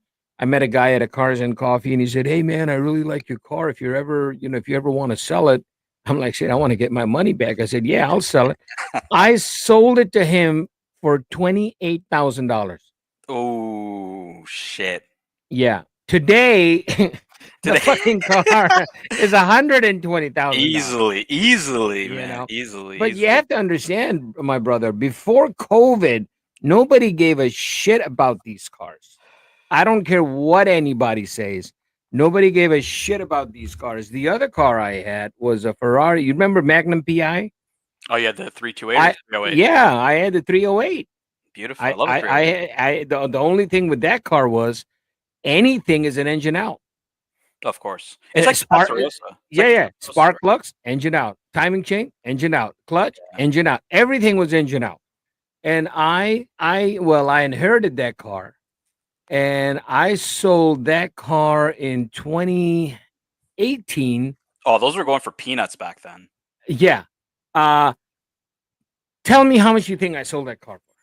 met a guy at a Cars and Coffee, and he said, "Hey man, I really like your car. If you ever want to sell it," I'm like, "Shit, I want to get my money back." I said, "Yeah, I'll sell it." I sold it to him for $28,000. Oh shit! Yeah, today. The fucking car is $120,000. Easily, man. Easily. But you have to understand, my brother, before COVID, nobody gave a shit about these cars. I don't care what anybody says. Nobody gave a shit about these cars. The other car I had was a Ferrari. You remember Magnum PI? Oh, yeah, the 328 or 308. Yeah, I had the 308. Beautiful. I love it. The only thing with that car was anything is an engine out. Of course. It's like Spark. Yeah. Spark plugs, engine out. Timing chain, engine out. Clutch, engine out. Everything was engine out. And I inherited that car, and I sold that car in 2018. Oh, those were going for peanuts back then. Yeah. Tell me how much you think I sold that car for.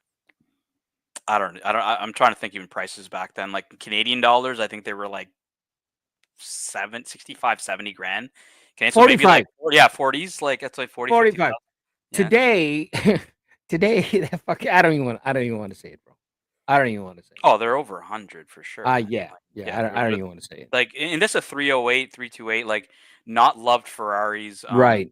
I'm trying to think even prices back then. Like Canadian dollars, I think they were like 65, 70 grand. Okay, so 45. Maybe like 40s. Like it's like 40, 45. Yeah. Today, fuck, I don't even want to say it, bro. I don't even want to say it. Oh, they're over 100 for sure. Yeah. I don't even want to say it. Like, and this a 308, 328, like not loved Ferraris. Right.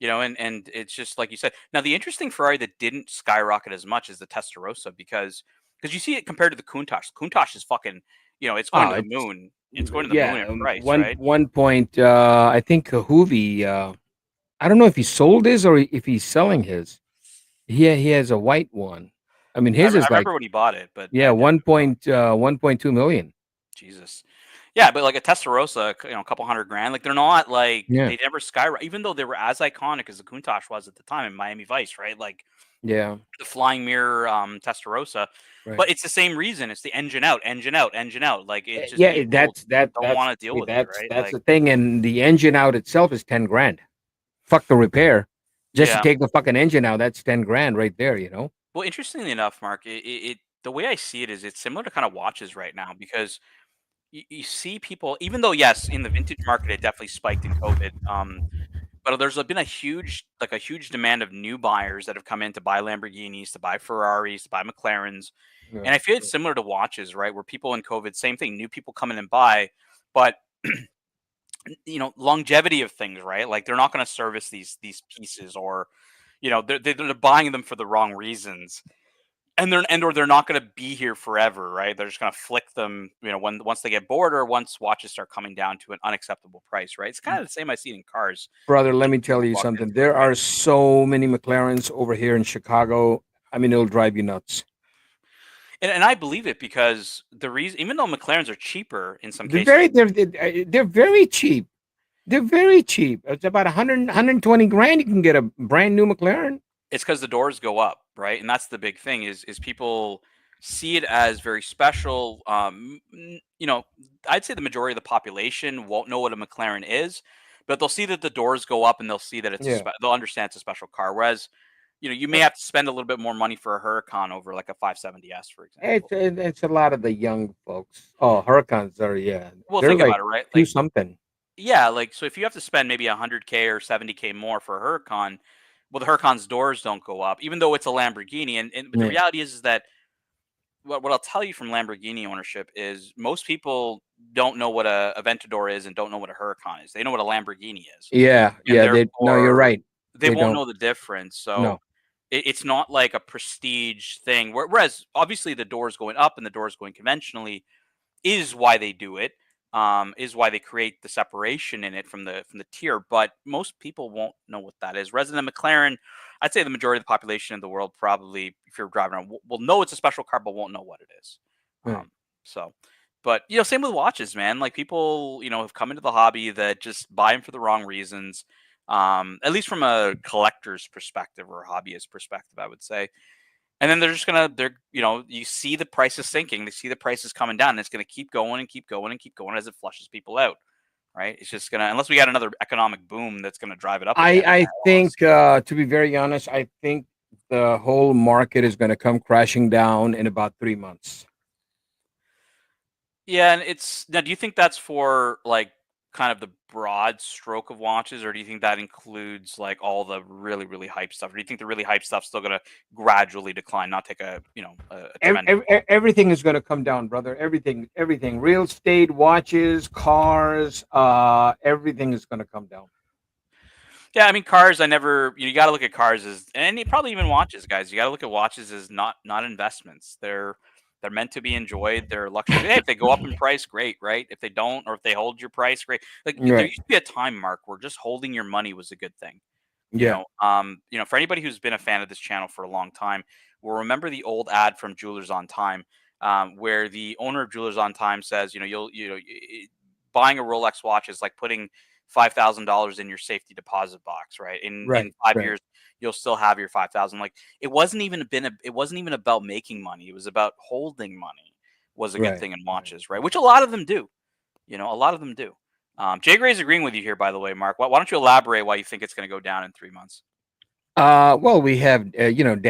And it's just like you said. Now, the interesting Ferrari that didn't skyrocket as much is the Testarossa because you see it compared to the Countach. Countach is fucking, it's going to the moon. It's going to the moon in price, right? One point, I think Hoovy, I don't know if he sold his or if he's selling his. He has a white one. I mean, his is I remember when he bought it, but 1.2 million. Jesus. Yeah, but like a Testarossa, a couple $100,000, like they're not like they never skyrocket, even though they were as iconic as the Countach was at the time in Miami Vice, right? Like Yeah. the Flying Mirror Testarossa. Right. But it's the same reason. It's the engine out, engine out, engine out. Like it just Yeah. people don't That's want to deal with it, right? that's Like the thing. And the engine out itself is 10 grand. Fuck the repair. Just to yeah. take the fucking engine out, that's 10 grand right there. You know. Well, interestingly enough, Mark, the way I see it is it's similar to kind of watches right now because you see people, even though yes, in the vintage market it definitely spiked in COVID. But there's been a huge demand of new buyers that have come in to buy Lamborghinis, to buy Ferraris, to buy McLarens, Yeah. and I feel it's similar to watches, right? Where people in COVID, same thing, new people come in and buy, but longevity of things, right? Like they're not going to service these pieces, or they're buying them for the wrong reasons, and they're not going to be here forever, right? They're just going to flick them, once they get bored or once watches start coming down to an unacceptable price, right? It's kind of the same I see in cars. Brother, let me tell People you walk something. into it, There right? are so many McLarens over here in Chicago. I mean, it'll drive you nuts. And I believe it because the reason, even though McLarens are cheaper in some They're cases, they're very cheap. They're very cheap. It's about 120 grand. You can get a brand new McLaren. it's because the doors go up, right? And that's the big thing is people see it as very special. I'd say the majority of the population won't know what a McLaren is, but they'll see that the doors go up and they'll see that Yeah. they'll understand it's a special car. Whereas, you may have to spend a little bit more money for a Huracan over like a 570S, for example. It's a lot of the young folks. Oh, Huracans are, yeah. Well, They're think like about it, right? two Like, something. yeah, like so if you have to spend maybe 100K or 70K more for a Huracan, well, the Huracan's doors don't go up, even though it's a Lamborghini. But the Yeah. reality is that what I'll tell you from Lamborghini ownership is most people don't know what a Aventador is and don't know what a Huracan is. They know what a Lamborghini is, Yeah. and Yeah. No, you're therefore right. they They won't don't. know the difference. So No. it's not like a prestige thing. Whereas obviously the doors going up and the doors going conventionally is why they do it. Is why they create the separation in it from the tier. But most people won't know what that is. Resident McLaren, I'd say the majority of the population in the world probably, if you're driving around, will know it's a special car, but won't know what it is. Right. So, but same with watches, man. Like people, have come into the hobby that just buy them for the wrong reasons. At least from a collector's perspective or a hobbyist perspective, I would say. And then you see the prices sinking, they see the prices coming down, and it's gonna keep going and keep going and keep going as it flushes people out, right? It's just gonna, unless we got another economic boom that's gonna drive it up again. I think, to be very honest, I think the whole market is going to come crashing down in about 3 months. Yeah, and now, do you think that's for like kind of the broad stroke of watches, or do you think that includes like all the really, really hype stuff? Or do you think the really hype stuff's still gonna gradually decline, not take a tremendous fall? Everything is going to come down, brother. Everything. Real estate, watches, cars, everything is going to come down. Yeah, I mean, cars. You got to look at cars as, and probably even watches, guys. You got to look at watches as not investments. They're meant to be enjoyed. They're luxury. Hey, if they go up in price, great, right? If they don't, or if they hold your price, great. Like there Right. used to be a time, Mark, where just holding your money was a good thing. Yeah. For anybody who's been a fan of this channel for a long time, will remember the old ad from Jewelers on Time, where the owner of Jewelers on Time says, buying a Rolex watch is like putting $5,000 in your safety deposit box, right? In Right. 5 years, you'll still have your 5,000. Like it wasn't even about making money. It was about holding money was a good Right. thing in watches, right? Which a lot of them do. A lot of them do. Jay Gray's agreeing with you here, by the way, Mark. Why don't you elaborate why you think it's going to go down in 3 months? Well, we have, Daddy's